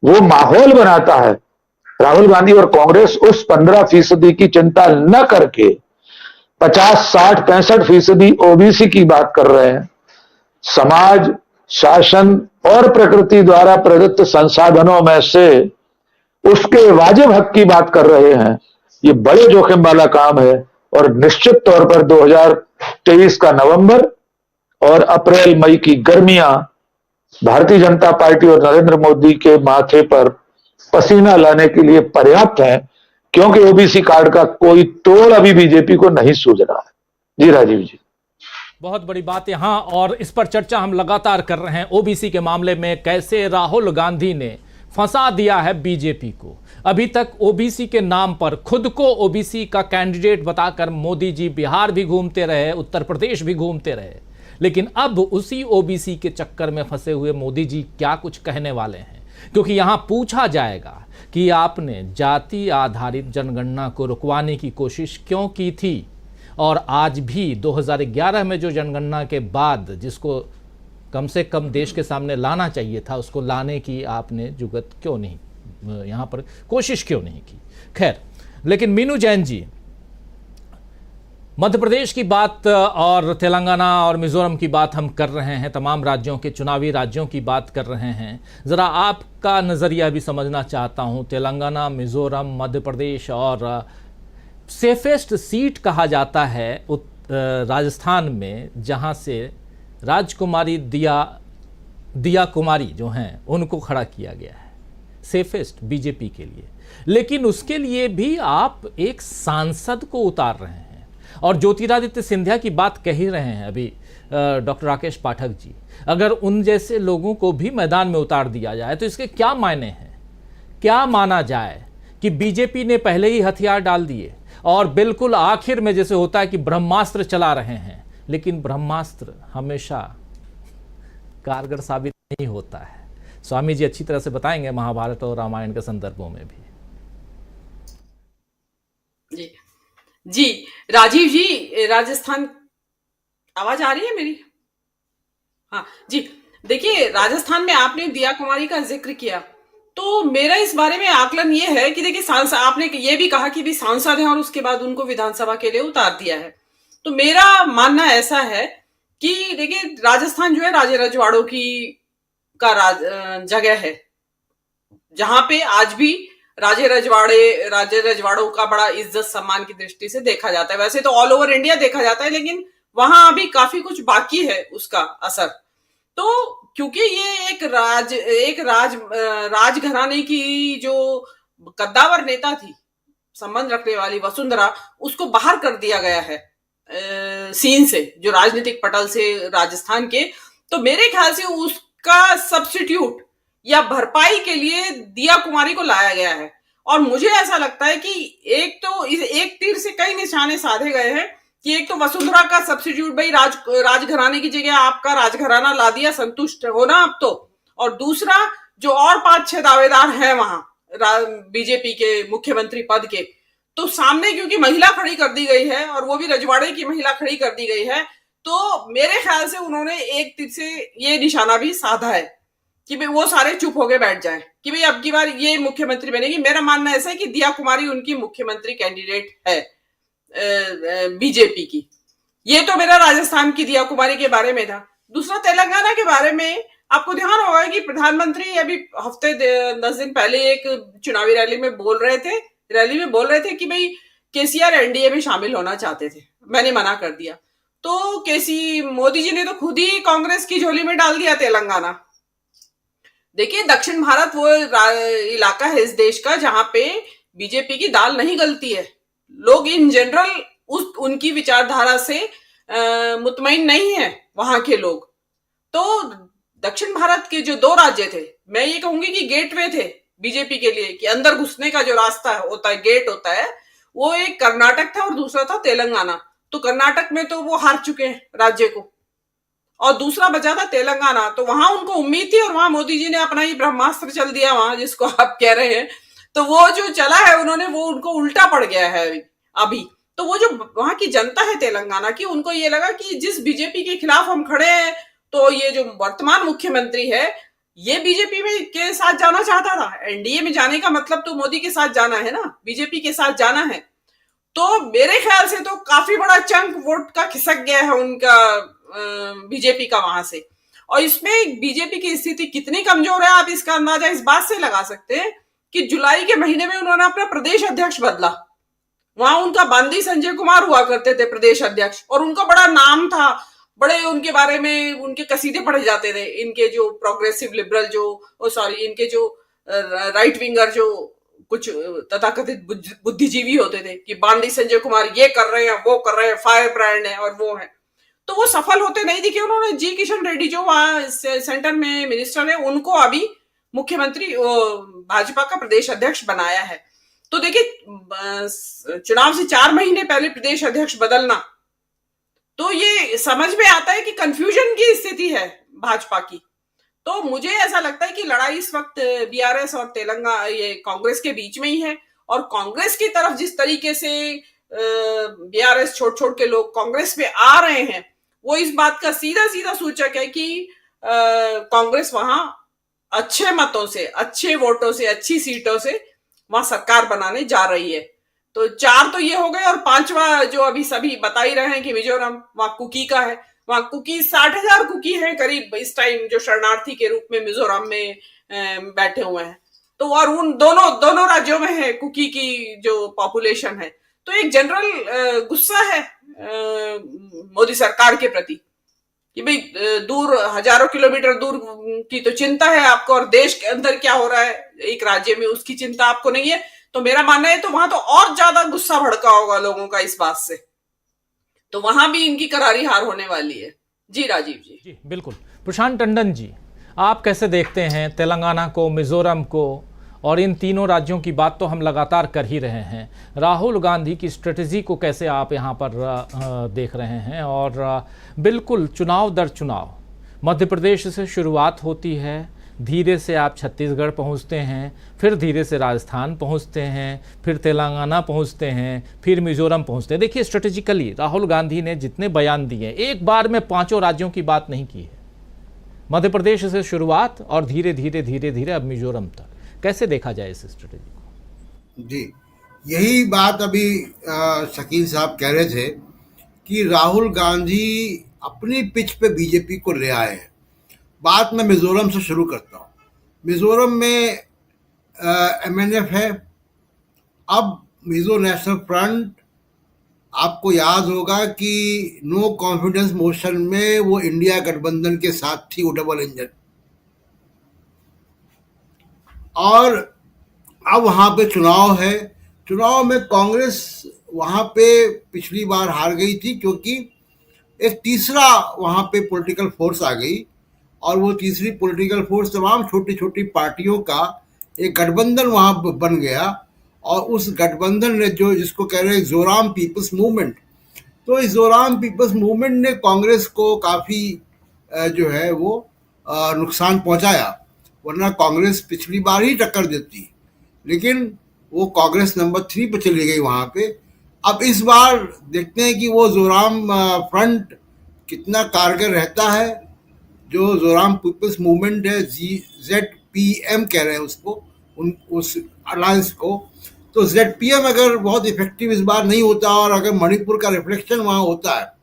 वो माहौल बनाता है, राहुल गांधी और कांग्रेस उस 15% की चिंता न करके 50, 60, 65% ओबीसी की बात कर रहे हैं। समाज, शासन और प्रकृति द्वारा प्रदत्त संसाधनों में से उसके वाजिब हक की बात कर रहे हैं। ये बड़े जोखिम वाला काम है और निश्चित तौर पर 2023 का नवंबर और अप्रैल मई की गर्मियां भारतीय जनता पार्टी और नरेंद्र मोदी के माथे पर पसीना लाने के लिए पर्याप्त है, क्योंकि ओबीसी कार्ड का कोई तोड़ अभी बीजेपी को नहीं सूझ रहा है। जी राजीव जी, बहुत बड़ी बात यहां, और इस पर चर्चा हम लगातार कर रहे हैं ओबीसी के मामले में, कैसे राहुल गांधी ने फंसा दिया है बीजेपी को। अभी तक ओबीसी के नाम पर खुद को ओबीसी का कैंडिडेट बताकर मोदी जी बिहार भी घूमते रहे, उत्तर प्रदेश भी घूमते रहे, लेकिन अब उसी ओबीसी के चक्कर में फंसे हुए मोदी जी क्या कुछ कहने वाले हैं, क्योंकि यहां पूछा जाएगा कि आपने जाति आधारित जनगणना को रुकवाने की कोशिश क्यों की थी, और आज भी 2011 में जो जनगणना के बाद जिसको कम से कम देश के सामने लाना चाहिए था, उसको लाने की आपने जुगत क्यों नहीं, यहाँ पर कोशिश क्यों नहीं की। खैर, लेकिन मीनू जैन जी, मध्य प्रदेश की बात और तेलंगाना और मिजोरम की बात हम कर रहे हैं, तमाम राज्यों के चुनावी राज्यों की बात कर रहे हैं। ज़रा आपका नज़रिया भी समझना चाहता हूँ। तेलंगाना, मिजोरम, मध्य प्रदेश और सेफेस्ट सीट कहा जाता है राजस्थान में, जहाँ से राजकुमारी दिया कुमारी जो हैं उनको खड़ा किया गया है सेफेस्ट बीजेपी के लिए, लेकिन उसके लिए भी आप एक सांसद को उतार रहे हैं और ज्योतिरादित्य सिंधिया की बात कह ही रहे हैं अभी डॉक्टर राकेश पाठक जी। अगर उन जैसे लोगों को भी मैदान में उतार दिया जाए तो इसके क्या मायने हैं? क्या माना जाए कि बीजेपी ने पहले ही हथियार डाल दिए और बिल्कुल आखिर में जैसे होता है कि ब्रह्मास्त्र चला रहे हैं, लेकिन ब्रह्मास्त्र हमेशा कारगर साबित नहीं होता है। स्वामी जी अच्छी तरह से बताएंगे महाभारत और रामायण के संदर्भों में भी। जी राजीव जी, राजस्थान, आवाज आ रही है मेरी? हाँ जी, देखिए राजस्थान में आपने दिया कुमारी का जिक्र किया, तो मेरा इस बारे में आकलन ये है कि देखिए सांसद, आपने ये भी कहा कि भी सांसद हैं और उसके बाद उनको विधानसभा के लिए उतार दिया है। तो मेरा मानना ऐसा है कि देखिए राजस्थान जो है राजे रजवाड़ों की का जगह है, जहां पे आज भी राजे रजवाड़ों का बड़ा इज्जत सम्मान की दृष्टि से देखा जाता है। वैसे तो ऑल ओवर इंडिया देखा जाता है, लेकिन वहां अभी काफी कुछ बाकी है उसका असर। तो क्योंकि ये एक राजघराने की जो कद्दावर नेता थी, संबंध रखने वाली वसुंधरा, उसको बाहर कर दिया गया है सीन से, जो राजनीतिक पटल से राजस्थान के। तो मेरे ख्याल से उसका सब्स्टिट्यूट या भरपाई के लिए दिया कुमारी को लाया गया है। और मुझे ऐसा लगता है कि एक तीर से कई निशाने साधे गए हैं कि एक तो वसुंधरा का सब्स्टिट्यूट, भाई राजघराने की जगह आपका राजघराना ला दिया, संतुष्ट हो ना अब तो। और दूसरा, जो और 5-6 दावेदार हैं वहां बीजेपी के मुख्यमंत्री पद के, तो सामने क्योंकि महिला खड़ी कर दी गई है और वो भी रजवाड़े की महिला खड़ी कर दी गई है, तो मेरे ख्याल से उन्होंने एक तीर से ये निशाना भी साधा है कि भाई वो सारे चुप होके बैठ जाएं कि भाई अब की बार ये मुख्यमंत्री बनेगी। मेरा मानना ऐसा है कि दिया कुमारी उनकी मुख्यमंत्री कैंडिडेट है बीजेपी की। ये तो मेरा राजस्थान की दिया कुमारी के बारे में था। दूसरा तेलंगाना के बारे में आपको ध्यान होगा कि प्रधानमंत्री अभी हफ्ते 10 दिन पहले एक चुनावी रैली में बोल रहे थे कि भाई केसीआर एनडीए में शामिल होना चाहते थे, मैंने मना कर दिया। तो मोदी जी ने तो खुद ही कांग्रेस की झोली में डाल दिया तेलंगाना। देखिए, दक्षिण भारत वो इलाका है इस देश का जहां पे बीजेपी की दाल नहीं गलती है। लोग इन जनरल उनकी विचारधारा से मुतमईन नहीं है वहां के लोग। तो दक्षिण भारत के जो 2 राज्य थे, मैं ये कहूंगी कि गेटवे थे बीजेपी के लिए, कि अंदर घुसने का जो रास्ता होता है, गेट होता है, वो एक कर्नाटक था और दूसरा था तेलंगाना। तो कर्नाटक में तो वो हार चुके हैं राज्य को, और दूसरा बचा था तेलंगाना। तो वहां उनको उम्मीद थी और वहां मोदी जी ने अपना ही ब्रह्मास्त्र चल दिया वहां, जिसको आप कह रहे हैं। तो वो जो चला है वो उनको उल्टा पड़ गया है अभी। तो वो जो वहां की जनता है तेलंगाना की, उनको ये लगा कि जिस बीजेपी के खिलाफ हम खड़े हैं, तो ये जो वर्तमान मुख्यमंत्री है ये बीजेपी में के साथ जाना चाहता था। एनडीए में जाने का मतलब तो मोदी के साथ जाना है ना, बीजेपी के साथ जाना है। तो मेरे ख्याल से तो काफी बड़ा चंक वोट का खिसक गया है उनका बीजेपी का वहां से। और इसमें बीजेपी की स्थिति कितनी कमजोर है, आप इसका अंदाजा इस बात से लगा सकते हैं कि जुलाई के महीने में उन्होंने अपना प्रदेश अध्यक्ष बदला। वहां उनका बांदी संजय कुमार हुआ करते थे प्रदेश अध्यक्ष, और उनका बड़ा नाम था, बड़े उनके बारे में उनके कसीदे पढ़े जाते थे। इनके जो प्रोग्रेसिव लिबरल इनके जो राइट विंगर जो कुछ तथाकथित बुद्धिजीवी होते थे कि बांदी संजय कुमार ये कर रहे हैं, वो कर रहे हैं, फायर ब्रांड है और वो है। तो वो सफल होते नहीं दिखे। उन्होंने जी किशन रेड्डी जो वहां सेंटर में मिनिस्टर है, उनको अभी मुख्यमंत्री भाजपा का प्रदेश अध्यक्ष बनाया है। तो देखिए, चुनाव से 4 महीने पहले प्रदेश अध्यक्ष बदलना, तो ये समझ में आता है कि कंफ्यूजन की स्थिति है भाजपा की। तो मुझे ऐसा लगता है कि लड़ाई इस वक्त बीआरएस और ये कांग्रेस के बीच में ही है। और कांग्रेस की तरफ जिस तरीके से बीआरएस छोड़ के लोग कांग्रेस में आ रहे हैं, वो इस बात का सीधा सूचक है कि कांग्रेस वहां अच्छे मतों से, अच्छे वोटों से, अच्छी सीटों से वहां सरकार बनाने जा रही है। तो 4 तो ये हो गए, और 5वां जो अभी सभी बता ही रहे हैं कि मिजोरम, वहां कुकी का है। वहां कुकी 60,000 कुकी है करीब इस टाइम, जो शरणार्थी के रूप में मिजोरम में बैठे हुए हैं। तो और उन दोनों राज्यों में है कुकी की जो पॉपुलेशन है। तो एक जनरल गुस्सा है मोदी सरकार के प्रति कि भाई दूर, हजारों किलोमीटर दूर की तो चिंता है आपको, और देश के अंदर क्या हो रहा है एक राज्य में उसकी चिंता आपको नहीं है। तो मेरा मानना है तो वहां तो और ज्यादा गुस्सा भड़का होगा लोगों का इस बात से। तो वहां भी इनकी करारी हार होने वाली है। जी राजीव जी। जी बिल्कुल। प्रशांत टंडन जी, आप कैसे देखते हैं तेलंगाना को, मिजोरम को, और इन तीनों राज्यों की बात तो हम लगातार कर ही रहे हैं, राहुल गांधी की स्ट्रेटजी को कैसे आप यहाँ पर देख रहे हैं? और बिल्कुल चुनाव दर चुनाव, मध्य प्रदेश से शुरुआत होती है, धीरे से आप छत्तीसगढ़ पहुँचते हैं, फिर धीरे से राजस्थान पहुँचते हैं, फिर तेलंगाना पहुँचते हैं, फिर मिजोरम पहुँचते हैं। देखिए, स्ट्रेटेजिकली राहुल गांधी ने जितने बयान दिए, एक बार में 5 राज्यों की बात नहीं की है। मध्य प्रदेश से शुरुआत और धीरे धीरे अब मिजोरम तक। कैसे देखा जाए इस स्ट्रेटेजी को? जी, यही बात अभी शकील साहब कह रहे थे कि राहुल गांधी अपनी पिच पे बीजेपी को ले आए हैं। बात मैं मिजोरम से शुरू करता हूँ। मिजोरम में एमएनएफ है। अब मिजो नेशनल फ्रंट, आपको याद होगा कि नो कॉन्फिडेंस मोशन में वो इंडिया गठबंधन के साथ थी, वो डबल इंजन। और अब वहाँ पे चुनाव है। चुनाव में कांग्रेस वहाँ पे पिछली बार हार गई थी, क्योंकि एक तीसरा वहाँ पे पॉलिटिकल फोर्स आ गई, और वो तीसरी पॉलिटिकल फोर्स तमाम छोटी छोटी पार्टियों का एक गठबंधन वहाँ बन गया। और उस गठबंधन ने जिसको कह रहे हैं जोराम पीपल्स मूवमेंट, तो इस जोराम पीपल्स मूवमेंट ने कांग्रेस को काफ़ी जो है वो नुकसान पहुँचाया। वरना कांग्रेस पिछली बार ही टक्कर देती, लेकिन वो कांग्रेस नंबर 3 पे चली गई वहाँ पे। अब इस बार देखते हैं कि वो जोराम फ्रंट कितना कारगर रहता है। जो जोराम पीपल्स मूवमेंट है, ZPM कह रहे हैं उसको, उस अलायंस को, तो ZPM अगर बहुत इफेक्टिव इस बार नहीं होता और अगर मणिपुर का रिफ्लेक्शन वहां होता है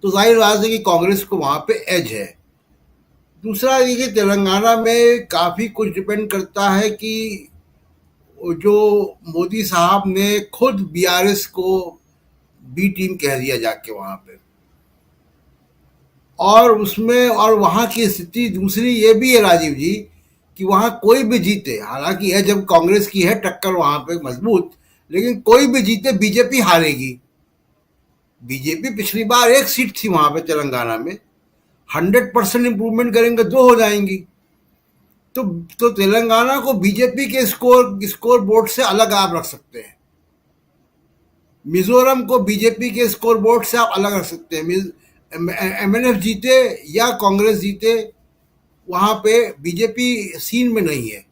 तो जाहिर बात है कि कांग्रेस को वहां पे एज है। दूसरा देखिए, तेलंगाना में काफी कुछ डिपेंड करता है कि जो मोदी साहब ने खुद BRS को बी टीम कह दिया जाके वहां पे, और उसमें और वहां की स्थिति दूसरी ये भी है राजीव जी कि वहां कोई भी जीते, हालांकि है जब कांग्रेस की है टक्कर वहां पे मजबूत, लेकिन कोई भी जीते बीजेपी हारेगी। बीजेपी पिछली बार 1 सीट थी वहां पे तेलंगाना में, 100% इंप्रूवमेंट करेंगे 2 हो जाएंगी। तो तेलंगाना को बीजेपी के स्कोर बोर्ड से अलग आप रख सकते हैं, मिजोरम को बीजेपी के स्कोर बोर्ड से आप अलग रख सकते हैं। MNF जीते या कांग्रेस जीते, वहां पे बीजेपी सीन में नहीं है,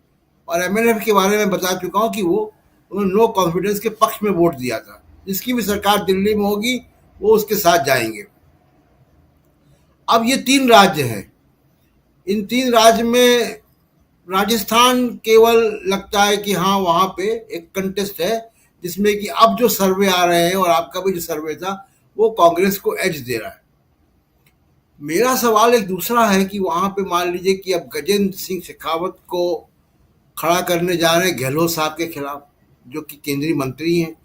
और MNF के बारे में बता चुका हूं कि वो उन्होंने नो कॉन्फिडेंस के पक्ष में वोट दिया था। जिसकी भी सरकार दिल्ली में होगी वो उसके साथ जाएंगे। अब ये 3 राज्य हैं, इन 3 राज्य में राजस्थान केवल लगता है कि हाँ वहां पे एक कंटेस्ट है, जिसमें कि अब जो सर्वे आ रहे हैं और आपका भी जो सर्वे था वो कांग्रेस को एज दे रहा है। मेरा सवाल एक दूसरा है कि वहां पे मान लीजिए कि अब गजेंद्र सिंह शेखावत को खड़ा करने जा रहे हैं गहलोत साहब के खिलाफ, जो कि केंद्रीय मंत्री हैं।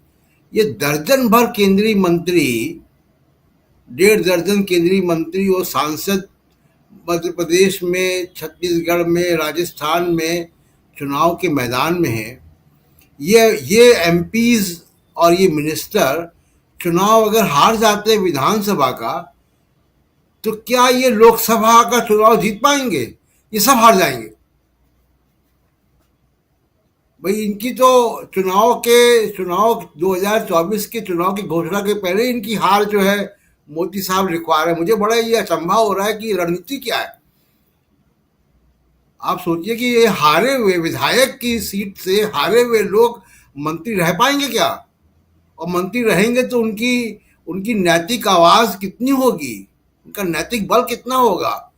ये दर्जन भर केंद्रीय मंत्री, 1.5 दर्जन केंद्रीय मंत्री और सांसद मध्य प्रदेश में, छत्तीसगढ़ में, राजस्थान में चुनाव के मैदान में हैं। ये MPs और ये मिनिस्टर चुनाव अगर हार जाते हैं विधानसभा का, तो क्या ये लोकसभा का चुनाव जीत पाएंगे? ये सब हार जाएंगे। भाई इनकी तो चुनाव 2024 के चुनाव की घोषणा के पहले इनकी हार जो है मोदी साहब लिखवा रहे हैं। मुझे बड़ा ये अचंभा हो रहा है कि रणनीति क्या है। आप सोचिए कि ये हारे हुए विधायक की सीट से हारे हुए लोग मंत्री रह पाएंगे क्या? और मंत्री रहेंगे तो उनकी नैतिक आवाज कितनी होगी, उनका नैतिक बल कितना होगा?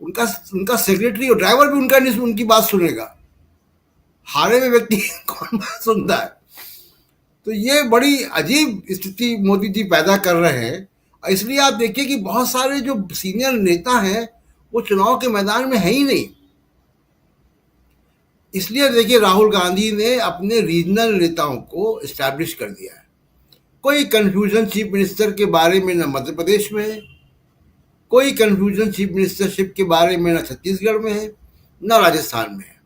उनका सेक्रेटरी और ड्राइवर भी उनकी बात सुनेगा। हारे हुए व्यक्ति कौन बात सुनता है? तो ये बड़ी अजीब स्थिति मोदी जी पैदा कर रहे हैं। इसलिए आप देखिए कि बहुत सारे जो सीनियर नेता हैं वो चुनाव के मैदान में है ही नहीं। इसलिए देखिए राहुल गांधी ने अपने रीजनल नेताओं को एस्टैब्लिश कर दिया है। कोई कंफ्यूजन चीफ मिनिस्टर के बारे में न मध्य प्रदेश में है, कोई कंफ्यूजन चीफ मिनिस्टरशिप के बारे में न छत्तीसगढ़ में है, न राजस्थान में है।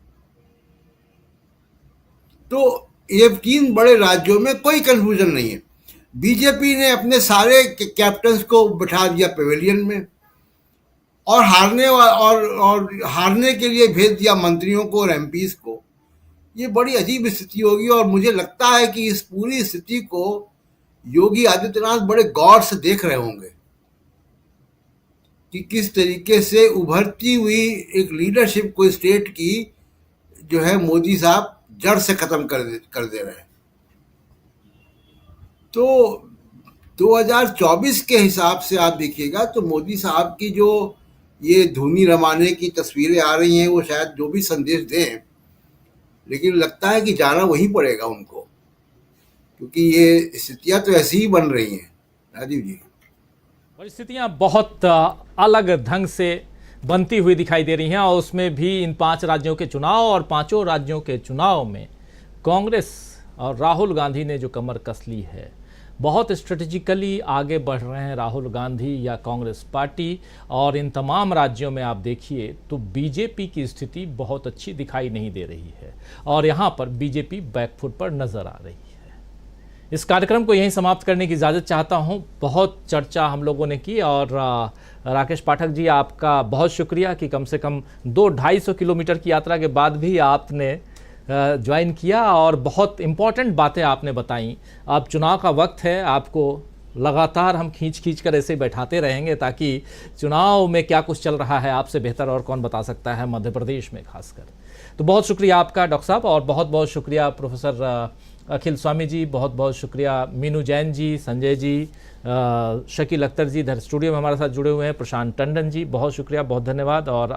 तो ये 3 बड़े राज्यों में कोई कंफ्यूजन नहीं है। बीजेपी ने अपने सारे कैप्टन्स को बिठा दिया पेविलियन में और हारने के लिए भेज दिया मंत्रियों को और MPs को। ये बड़ी अजीब स्थिति होगी और मुझे लगता है कि इस पूरी स्थिति को योगी आदित्यनाथ बड़े गौर से देख रहे होंगे कि किस तरीके से उभरती हुई एक लीडरशिप को स्टेट की जो है मोदी साहब जड़ से खत्म कर दे रहे हैं। तो 2024 के हिसाब से आप देखिएगा तो मोदी साहब की जो ये धूनी रमाने की तस्वीरें आ रही हैं वो शायद जो भी संदेश दें, लेकिन लगता है कि जाना वहीं पड़ेगा उनको, क्योंकि ये स्थितियां तो ऐसी ही बन रही हैं राजीव जी। परिस्थितियां बहुत अलग ढंग से बनती हुई दिखाई दे रही हैं और उसमें भी इन 5 राज्यों के चुनाव और 5 राज्यों के चुनाव में कांग्रेस और राहुल गांधी ने जो कमर कस ली है, बहुत स्ट्रेटेजिकली आगे बढ़ रहे हैं राहुल गांधी या कांग्रेस पार्टी। और इन तमाम राज्यों में आप देखिए तो बीजेपी की स्थिति बहुत अच्छी दिखाई नहीं दे रही है और यहाँ पर बीजेपी बैकफुट पर नजर आ रही है। इस कार्यक्रम को यहीं समाप्त करने की इजाज़त चाहता हूं। बहुत चर्चा हम लोगों ने की और राकेश पाठक जी आपका बहुत शुक्रिया कि कम से कम 200-250 किलोमीटर की यात्रा के बाद भी आपने ज्वाइन किया और बहुत इम्पोर्टेंट बातें आपने बताई। अब चुनाव का वक्त है, आपको लगातार हम खींच कर ऐसे बैठाते रहेंगे, ताकि चुनाव में क्या कुछ चल रहा है आपसे बेहतर और कौन बता सकता है, मध्य प्रदेश में खासकर। तो बहुत शुक्रिया आपका डॉक्टर साहब, और बहुत बहुत शुक्रिया प्रोफेसर अखिल स्वामी जी, बहुत बहुत शुक्रिया मीनू जैन जी, संजय जी, शकील अख्तर जी इधर स्टूडियो में हमारे साथ जुड़े हुए हैं, प्रशांत टंडन जी, बहुत शुक्रिया, बहुत धन्यवाद। और